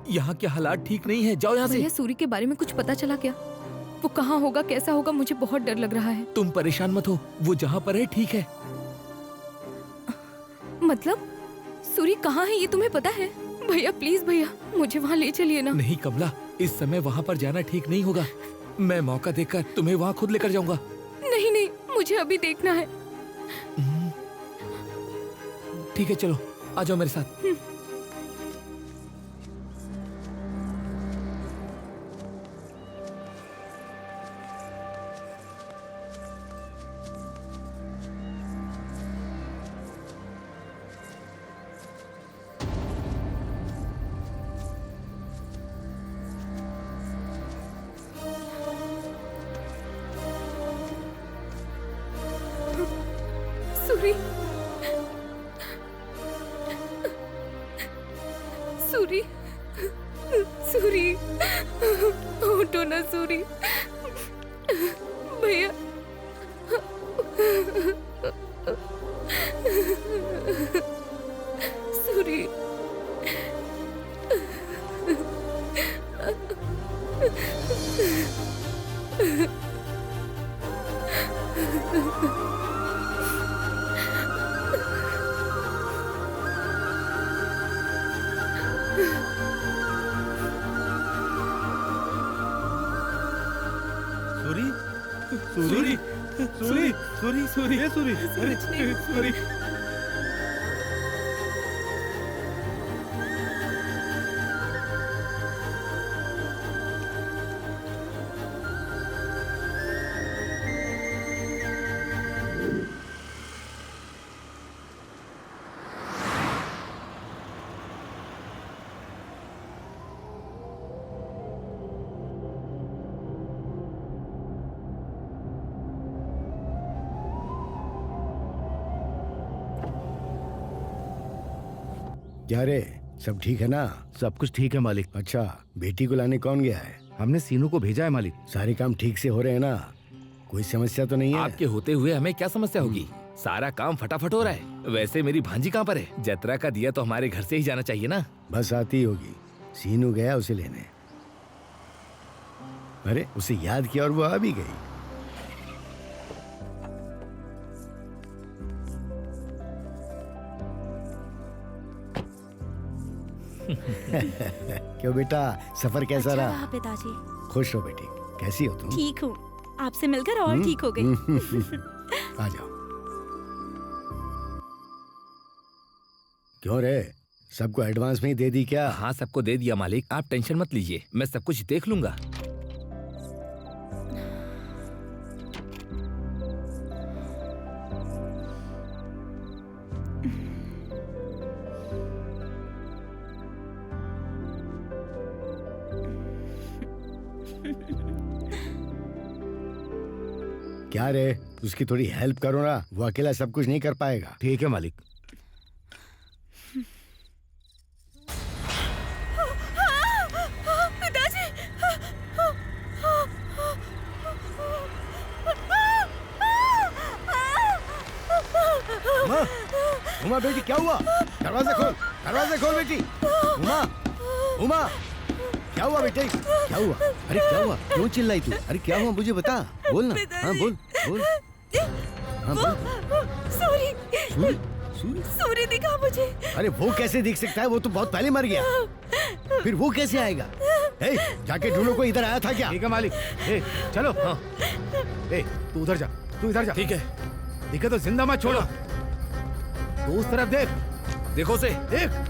यहाँ के हालात ठीक नहीं है, जाओ यहाँ से। भैया सूरी के बारे में कुछ पता चला क्या? वो कहाँ होगा, कैसा होगा? मुझे बहुत डर लग रहा है। तुम परेशान मत हो, वो जहाँ पर है ठीक है। मतलब सूरी कहाँ है ये तुम्हें पता है? भैया प्लीज भैया मुझे वहाँ ले चलिए ना। नहीं कमला, इस समय वहाँ पर जाना ठीक नहीं होगा। मैं मौका देखकर तुम्हें वहाँ खुद लेकर जाऊंगा। नहीं नहीं, मुझे अभी देखना है। ठीक है चलो, आ जाओ मेरे साथ। सूरी सूरी सूरी उठो ना सूरी। भैया सूरी सूरी सूरी सूरी सूरी सूरी सूरी सूरी क्या रे, सब ठीक है ना? सब कुछ ठीक है मालिक। अच्छा, बेटी को लाने कौन गया है? हमने सीनू को भेजा है मालिक। सारे काम ठीक से हो रहे हैं ना? कोई समस्या तो नहीं है? आपके होते हुए हमें क्या समस्या होगी? सारा काम फटाफट हो रहा है। वैसे मेरी भांजी कहाँ पर है? जतरा का दिया तो हमारे घर से ही जाना चाहिए ना। बस आती होगी, सीनू गया उसे लेने। अरे उसे याद किया और वो आ भी गई। क्यों बेटा, सफर कैसा अच्छा रहा? रहा पिताजी। खुश हो बेटी, कैसी हो तुम? ठीक हूँ, आपसे मिलकर और ठीक हो गई। आ जाओ। क्यों रे, सबको एडवांस में ही दे दी क्या? हाँ सबको दे दिया मालिक, आप टेंशन मत लीजिए, मैं सब कुछ देख लूंगा। क्या रे, उसकी थोड़ी हेल्प करो ना, वो अकेला सब कुछ नहीं कर पाएगा। ठीक है मालिक। पिताजी उमा बेटी क्या हुआ? दरवाजा खोल, दरवाजा खोल बेटी। उमा, उमा, क्या हुआ बेटे? क्या हुआ? अरे क्या हुआ? क्यों चिल्लाई तू? अरे क्या हुआ मुझे बता, बोल ना। हाँ बोल, बोल। हाँ बोल। सूरी सूरी, सूरी, सूरी दिखा मुझे। अरे वो कैसे दिख सकता है? वो तो बहुत पहले मर गया। फिर वो कैसे आएगा? ए, जाके ढूंढो, कोई इधर आया था क्या? ठीक है मालिक। ए, चलो। हाँ। ए, तू उधर जा, तू इधर जा। ठीक है। दिखे तो जिंदा मत छोड़ो। तू उस तरफ देख। देखो उसे, देख।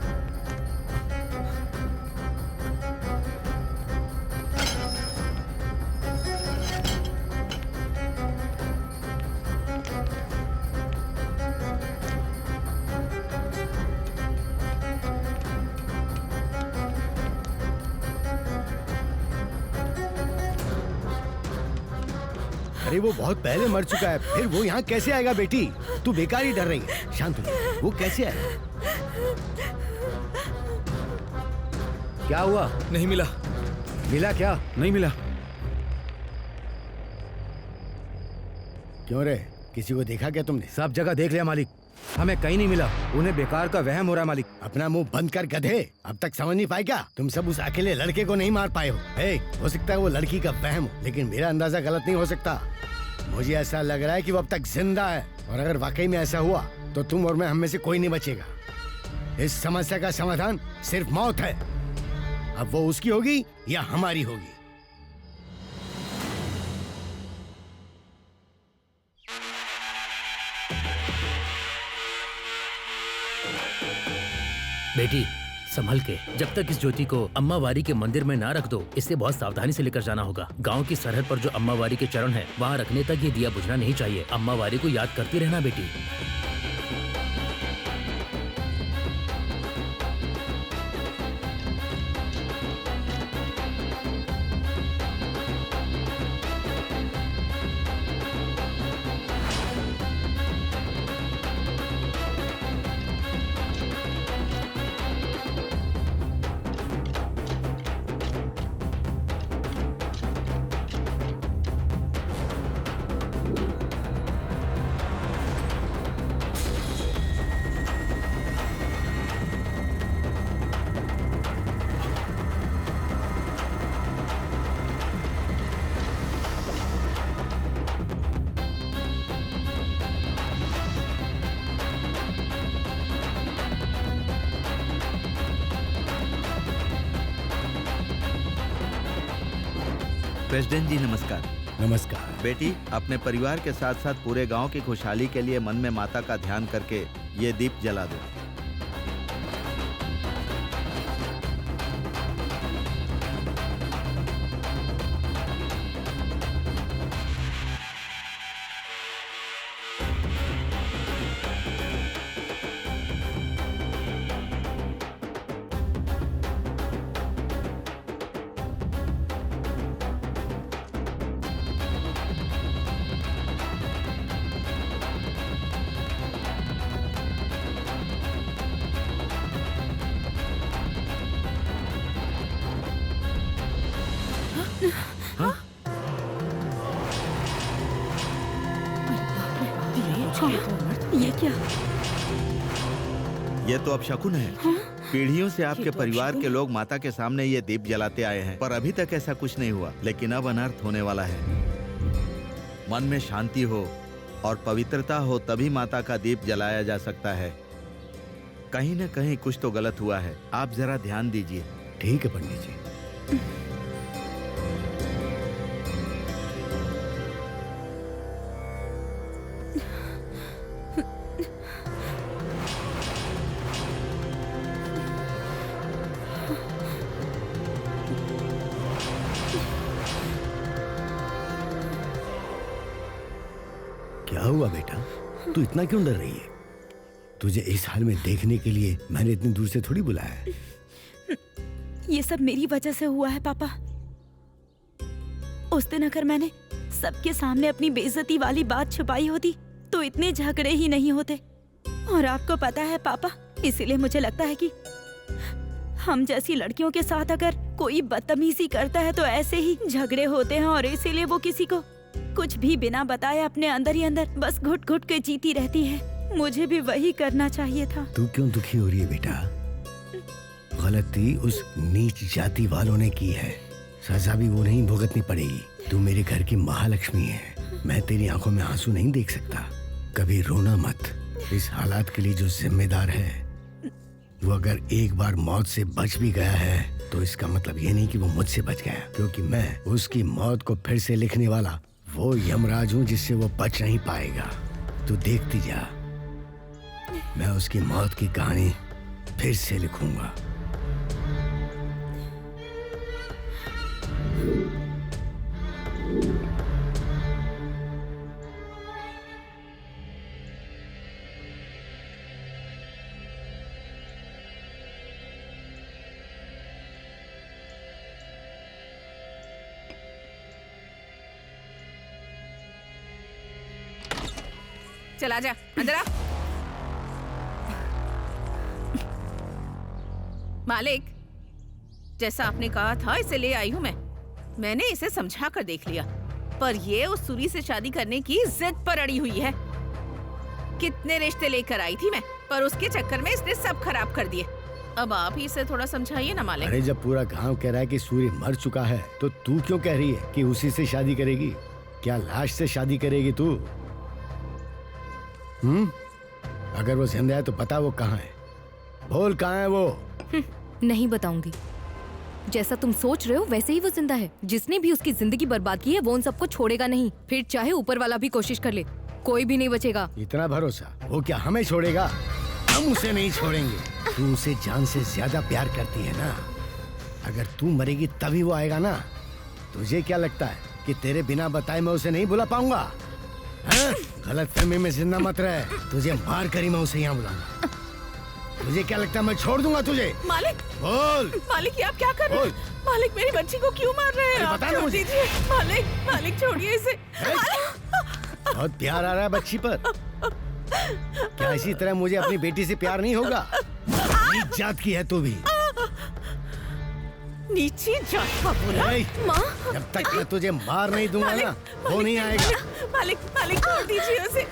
अरे वो बहुत पहले मर चुका है, फिर वो यहाँ कैसे आएगा बेटी? तू बेकार ही डर रही है। शांत हो जा, वो कैसे आएगा? क्या हुआ? नहीं मिला। मिला क्या? नहीं मिला। क्यों रे, किसी को देखा क्या तुमने? सब जगह देख लिया मालिक, हमें कहीं नहीं मिला। उन्हें बेकार का वहम हो रहा है मालिक। अपना मुंह बंद कर गधे, अब तक समझ नहीं पाए क्या? तुम सब उस अकेले लड़के को नहीं मार पाए हो। हो सकता है वो लड़की का वहम हो, लेकिन मेरा अंदाजा गलत नहीं हो सकता। मुझे ऐसा लग रहा है कि वो अब तक जिंदा है, और अगर वाकई में ऐसा हुआ तो तुम और मैं, हम में से कोई नहीं बचेगा। इस समस्या का समाधान सिर्फ मौत है। अब वो उसकी होगी या हमारी होगी। बेटी संभल के, जब तक इस ज्योति को अम्मा वारी के मंदिर में ना रख दो, इसे बहुत सावधानी से लेकर जाना होगा। गांव की सरहद पर जो अम्मा वारी के चरण है, वहाँ रखने तक ये दिया बुझना नहीं चाहिए। अम्मा वारी को याद करती रहना बेटी। प्रेसिडेंट जी नमस्कार। नमस्कार। बेटी, अपने परिवार के साथ साथ पूरे गांव की खुशहाली के लिए मन में माता का ध्यान करके ये दीप जला दो। ये क्या? ये तो अब शकुन है। पीढ़ियों से आपके परिवार के लोग माता के सामने ये दीप जलाते आए हैं, पर अभी तक ऐसा कुछ नहीं हुआ। लेकिन अब अनर्थ होने वाला है। मन में शांति हो और पवित्रता हो, तभी माता का दीप जलाया जा सकता है। कहीं न कहीं कुछ तो गलत हुआ है। आप जरा ध्यान दीजिए। ठीक है पंडित जी। क्या हुआ बेटा, तू इतना क्यों डर रही है? तुझे इस हाल में देखने के लिए मैंने इतनी दूर से थोड़ी बुलाया है। ये सब मेरी वजह से हुआ है पापा। उस दिन अगर मैंने सबके सामने अपनी बेइज्जती वाली बात छुपाई होती तो इतने झगड़े ही नहीं होते। और आपको पता है पापा, इसीलिए मुझे लगता है कि हम जैसी लड़कियों के साथ अगर कोई बदतमीजी करता है तो ऐसे ही झगड़े होते हैं, और इसीलिए वो किसी को कुछ भी बिना बताए अपने अंदर ही अंदर बस घुट घुट के जीती रहती है। मुझे भी वही करना चाहिए था। तू क्यों दुखी हो रही है बेटा? गलती उस नीच जाति वालों ने की है, सजा भी वो नहीं भुगतनी पड़ेगी। तू मेरे घर की महालक्ष्मी है, मैं तेरी आंखों में आंसू नहीं देख सकता। कभी रोना मत। इस हालात के लिए जो जिम्मेदार है वो अगर एक बार मौत से बच भी गया है तो इसका मतलब ये नहीं कि वो मुझसे बच गया, क्योंकि मैं उसकी मौत को फिर से लिखने वाला वो यमराज हूँ जिससे वो बच नहीं पाएगा। तू देखती जा, मैं उसकी मौत की कहानी फिर से लिखूंगा। चला जा अंदर आ। मालिक, जैसा आपने कहा था इसे ले आई हूँ मैं। मैंने इसे समझा कर देख लिया, पर ये उस सूरी से शादी करने की जिद पर अड़ी हुई है। कितने रिश्ते लेकर आई थी मैं, पर उसके चक्कर में इसने सब खराब कर दिए। अब आप ही इसे थोड़ा समझाइए ना मालिक। अरे जब पूरा गांव कह रहा है कि सूर्य मर चुका है, तो तू क्यों कह रही है कि उसी से शादी करेगी? क्या लाश से शादी करेगी तू? अगर वो जिंदा है तो बता वो कहाँ है, बोल कहाँ है वो। नहीं बताऊंगी। जैसा तुम सोच रहे हो वैसे ही वो जिंदा है। जिसने भी उसकी जिंदगी बर्बाद की है वो उन सबको छोड़ेगा नहीं, फिर चाहे ऊपर वाला भी कोशिश कर ले, कोई भी नहीं बचेगा। इतना भरोसा? वो क्या हमें छोड़ेगा? हम उसे नहीं छोड़ेंगे। तू उसे जान से ज्यादा प्यार करती है ना, अगर तू मरेगी तभी वो आएगा ना। तुझे क्या लगता है कि तेरे बिना बताए मैं उसे नहीं बुला पाऊंगा? गलत फहमी में जिंदा मत रहे, तुझे मार कर ही मैं उसे यहाँ बुलाऊंगा। तुझे क्या लगता है मैं छोड़ दूंगा तुझे? मालिक, बोल। मालिक ये आप क्या कर रहे हैं? मालिक मेरी बच्ची को क्यों मार रहे हैं? आप छोड़ दीजिए। मालिक, मालिक छोड़िए इसे। बहुत प्यार आ रहा है बच्ची पर। क्या इसी तरह मुझे अपनी बेटी से प्यार नहीं होगा? नीच जात की है तू भी। नीची जात का बोला? माँ, जब तक मैं तुझे मार नहीं दूंगा ना, वो नहीं आएगा। मालिक, मालिक छोड़ दीजिए उसे।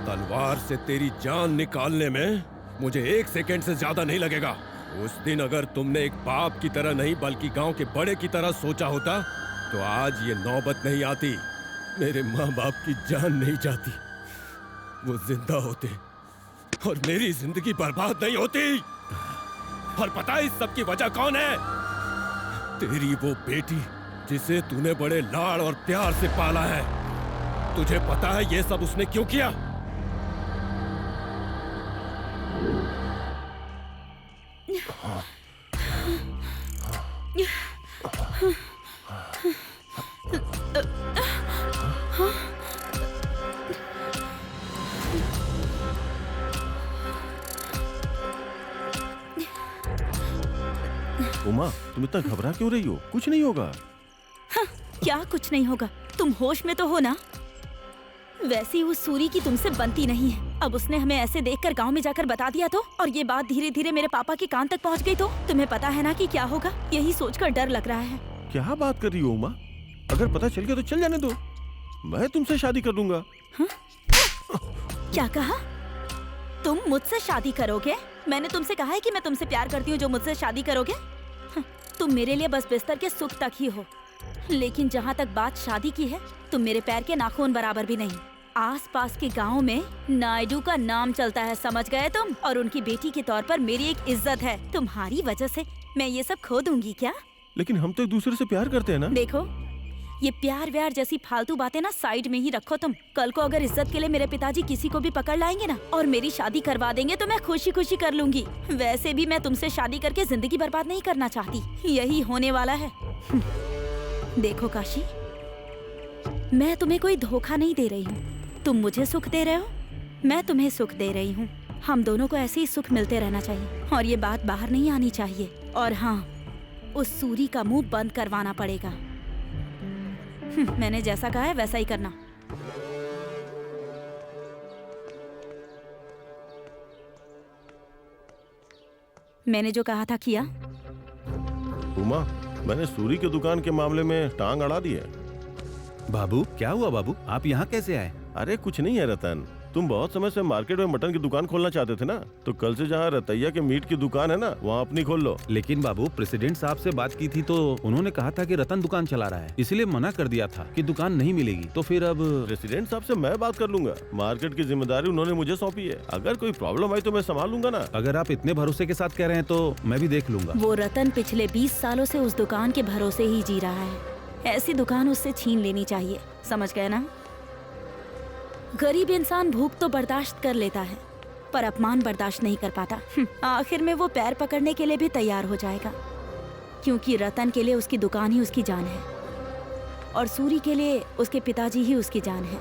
तलवार से तेरी जान निकालने में मुझे 1 सेकंड से ज्यादा नहीं लगेगा। उस दिन अगर तुमने एक बाप की तरह नहीं बल्कि गांव के बड़े की तरह सोचा होता तो आज ये नौबत नहीं आती। मेरे माँ बाप की जान नहीं जाती, वो जिंदा होते और मेरी जिंदगी बर्बाद नहीं होती। और पता है इस सब की वजह कौन है? तेरी वो बेटी जिसे तूने बड़े लाड़ और प्यार से पाला है। तुझे पता है ये सब उसने क्यों किया? उमा, तुम इतना घबरा क्यों रही हो? कुछ नहीं होगा। हाँ, क्या कुछ नहीं होगा? तुम होश में तो हो ना? वैसे ही उस सूरी की तुमसे बनती नहीं है। अब उसने हमें ऐसे देखकर गांव में जाकर बता दिया तो, और ये बात धीरे धीरे मेरे पापा के कान तक पहुंच गई तो तुम्हें पता है ना कि क्या होगा? यही सोचकर डर लग रहा है। क्या बात कर रही हो उमा? अगर पता चल गया तो चल जाने दो, मैं तुमसे शादी कर लूंगा। हाँ? क्या कहा? तुम मुझसे शादी करोगे? मैंने तुमसे कहा है कि मैं तुमसे प्यार करती हूँ जो मुझसे शादी करोगे? हाँ, तुम मेरे लिए बस बिस्तर के सुख तक ही हो, लेकिन जहाँ तक बात शादी की है, तुम मेरे पैर के नाखून बराबर भी नहीं। आसपास के गांव में नायडू का नाम चलता है, समझ गए तुम? और उनकी बेटी के तौर पर मेरी एक इज्जत है। तुम्हारी वजह से मैं ये सब खो दूंगी क्या? लेकिन हम तो एक दूसरे से प्यार करते हैं ना। देखो, ये प्यार व्यार जैसी फालतू बातें ना साइड में ही रखो तुम। कल को अगर इज्जत के लिए मेरे पिताजी किसी को भी पकड़ लाएंगे ना और मेरी शादी करवा देंगे तो मैं खुशी खुशी कर लूंगी। वैसे भी मैं तुमसे शादी करके जिंदगी बर्बाद नहीं करना चाहती, यही होने वाला है। देखो काशी, मैं तुम्हें कोई धोखा नहीं दे रही हूँ। तुम मुझे सुख दे रहे हो, मैं तुम्हें सुख दे रही हूँ। हम दोनों को ऐसे ही सुख मिलते रहना चाहिए और ये बात बाहर नहीं आनी चाहिए। और हाँ, उस सूरी का मुंह बंद करवाना पड़ेगा। मैंने जैसा कहा है वैसा ही करना। मैंने जो कहा था किया? उमा, मैंने सूरी की दुकान के मामले में टांग अड़ा दी है। बाबू, क्या हुआ बाबू? आप यहाँ कैसे आए? अरे कुछ नहीं है रतन, तुम बहुत समय से मार्केट में मटन की दुकान खोलना चाहते थे ना, तो कल से जहाँ रतैया के मीट की दुकान है ना, वहाँ अपनी खोल लो। लेकिन बाबू, प्रेसिडेंट साहब से बात की थी तो उन्होंने कहा था कि रतन दुकान चला रहा है, इसलिए मना कर दिया था कि दुकान नहीं मिलेगी। तो फिर अब प्रेसिडेंट साहब से मैं बात कर लूंगा। मार्केट की जिम्मेदारी उन्होंने मुझे सौंपी है। अगर कोई प्रॉब्लम आई तो मैं संभाल लूंगा ना। अगर आप इतने भरोसे के साथ कह रहे हैं तो मैं भी देख लूंगा। वो रतन पिछले 20 सालों से उस दुकान के भरोसे ही जी रहा है। ऐसी दुकान उससे छीन लेनी चाहिए, समझ गए ना? गरीब इंसान भूख तो बर्दाश्त कर लेता है पर अपमान बर्दाश्त नहीं कर पाता। आखिर में वो पैर पकड़ने के लिए भी तैयार हो जाएगा, क्योंकि रतन के लिए उसकी दुकान ही उसकी जान है और सूरी के लिए उसके पिताजी ही उसकी जान है।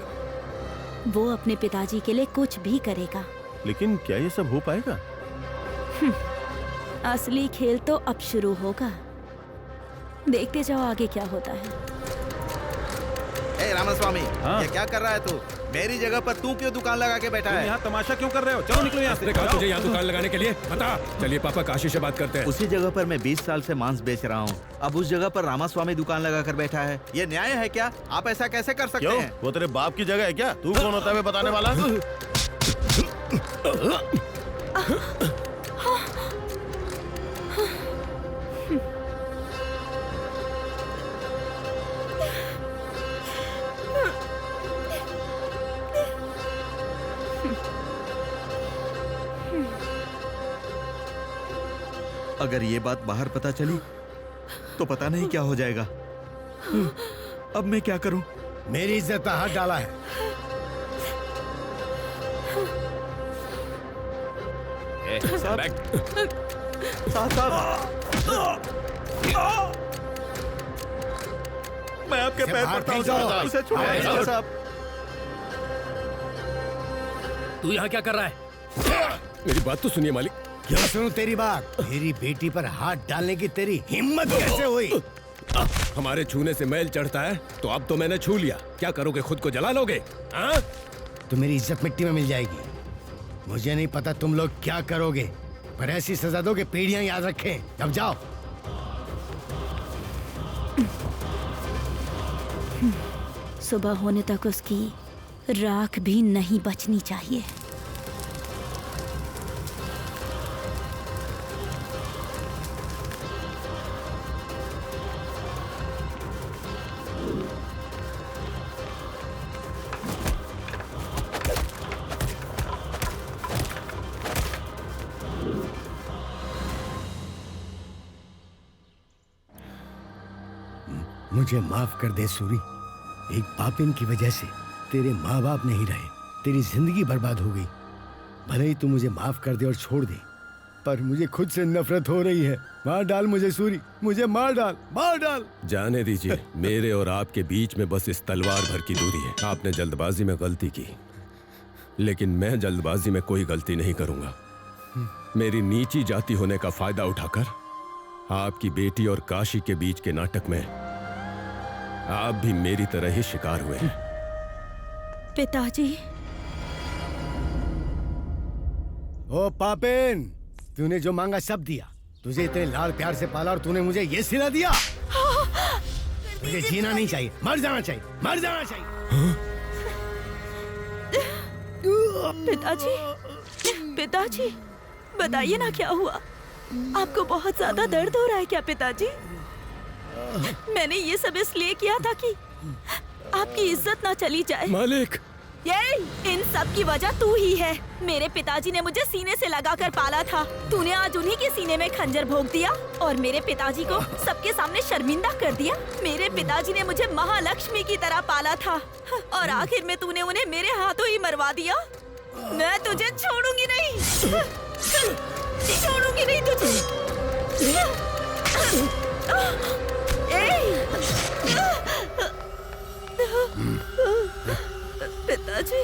वो अपने पिताजी के लिए कुछ भी करेगा। लेकिन क्या ये सब हो पाएगा? असली खेल तो अब शुरू होगा, देखते जाओ आगे क्या होता है। ए रामास्वामी, हाँ? ये क्या कर रहा है तू? मेरी जगह पर तू क्यों दुकान लगा के बैठा है? यहाँ तमाशा क्यों कर रहे हो? चलो निकलो यहाँ से। कहा तुझे यहाँ दुकान लगाने के लिए? बता। चलिए पापा, काशी से बात करते हैं। उसी जगह पर मैं 20 साल से मांस बेच रहा हूँ, अब उस जगह पर रामास्वामी दुकान लगा कर बैठा है। ये न्याय है क्या? आप ऐसा कैसे कर सकते क्यों? हैं? वो तेरे बाप की जगह है क्या? तू कौन होता है बताने वाला? अगर ये बात बाहर पता चली तो पता नहीं क्या हो जाएगा। अब मैं क्या करूं? मेरी इज्जत पर हाथ डाला है। मैं आपके पैर पड़ता हूं साहब, उसे छोड़ो साहब। तू यहाँ क्या कर रहा है? मेरी बात तो सुनिए मालिक। क्या सुनूं तेरी बात? मेरी बेटी पर हाथ डालने की तेरी हिम्मत कैसे हुई? हमारे छूने से मैल चढ़ता है तो अब तो मैंने छू लिया, क्या करोगे? खुद को जला लोगे? तो मेरी इज्जत मिट्टी में मिल जाएगी। मुझे नहीं पता तुम लोग क्या करोगे, पर ऐसी सजा दो कि पीढ़ियां याद रखें। अब जाओ। सुबह होने तक उसकी राख भी नहीं बचनी चाहिए। मुझे माफ कर दे सूरी। एक पापिन की वजह से तेरे माँ बाप नहीं रहे, तेरी जिंदगी बर्बाद हो गई। भले ही तू मुझे माफ कर दे और छोड़ दे, पर मुझे खुद से नफरत हो रही है। मार डाल मुझे सूरी, मुझे मार डाल, मार डाल। जाने दीजिए, मेरे और आपके बीच में बस इस तलवार भर की दूरी है। आपने जल्दबाजी में गलती की, लेकिन मैं जल्दबाजी में कोई गलती नहीं करूंगा। मेरी नीची जाति होने का फायदा उठाकर आपकी बेटी और काशी के बीच के नाटक में आप भी मेरी तरह ही शिकार हुए। पिताजी। ओ पापिन, तूने जो मांगा सब दिया। तुझे इतने लाड़ प्यार से पाला और तूने मुझे ये सिला दिया। तुझे जीना नहीं चाहिए, मर जाना चाहिए, मर जाना चाहिए। पिताजी, पिताजी, बताइए ना क्या हुआ? आपको बहुत ज्यादा दर्द हो रहा है क्या पिताजी? मैंने ये सब इसलिए किया था कि आपकी इज्जत ना चली जाए। मालिक, ये इन सब की वजह तू ही है। मेरे पिताजी ने मुझे सीने से लगाकर पाला था। तूने आज उन्हीं के सीने में खंजर भोंक दिया और मेरे पिताजी को सबके सामने शर्मिंदा कर दिया। मेरे पिताजी ने मुझे महालक्ष्मी की तरह पाला था और आखिर में तूने उन्हें मेरे हाथों ही मरवा दिया। मैं तुझे छोड़ूंगी नहीं, छोड़ूंगी नहीं तुझे। पिताजी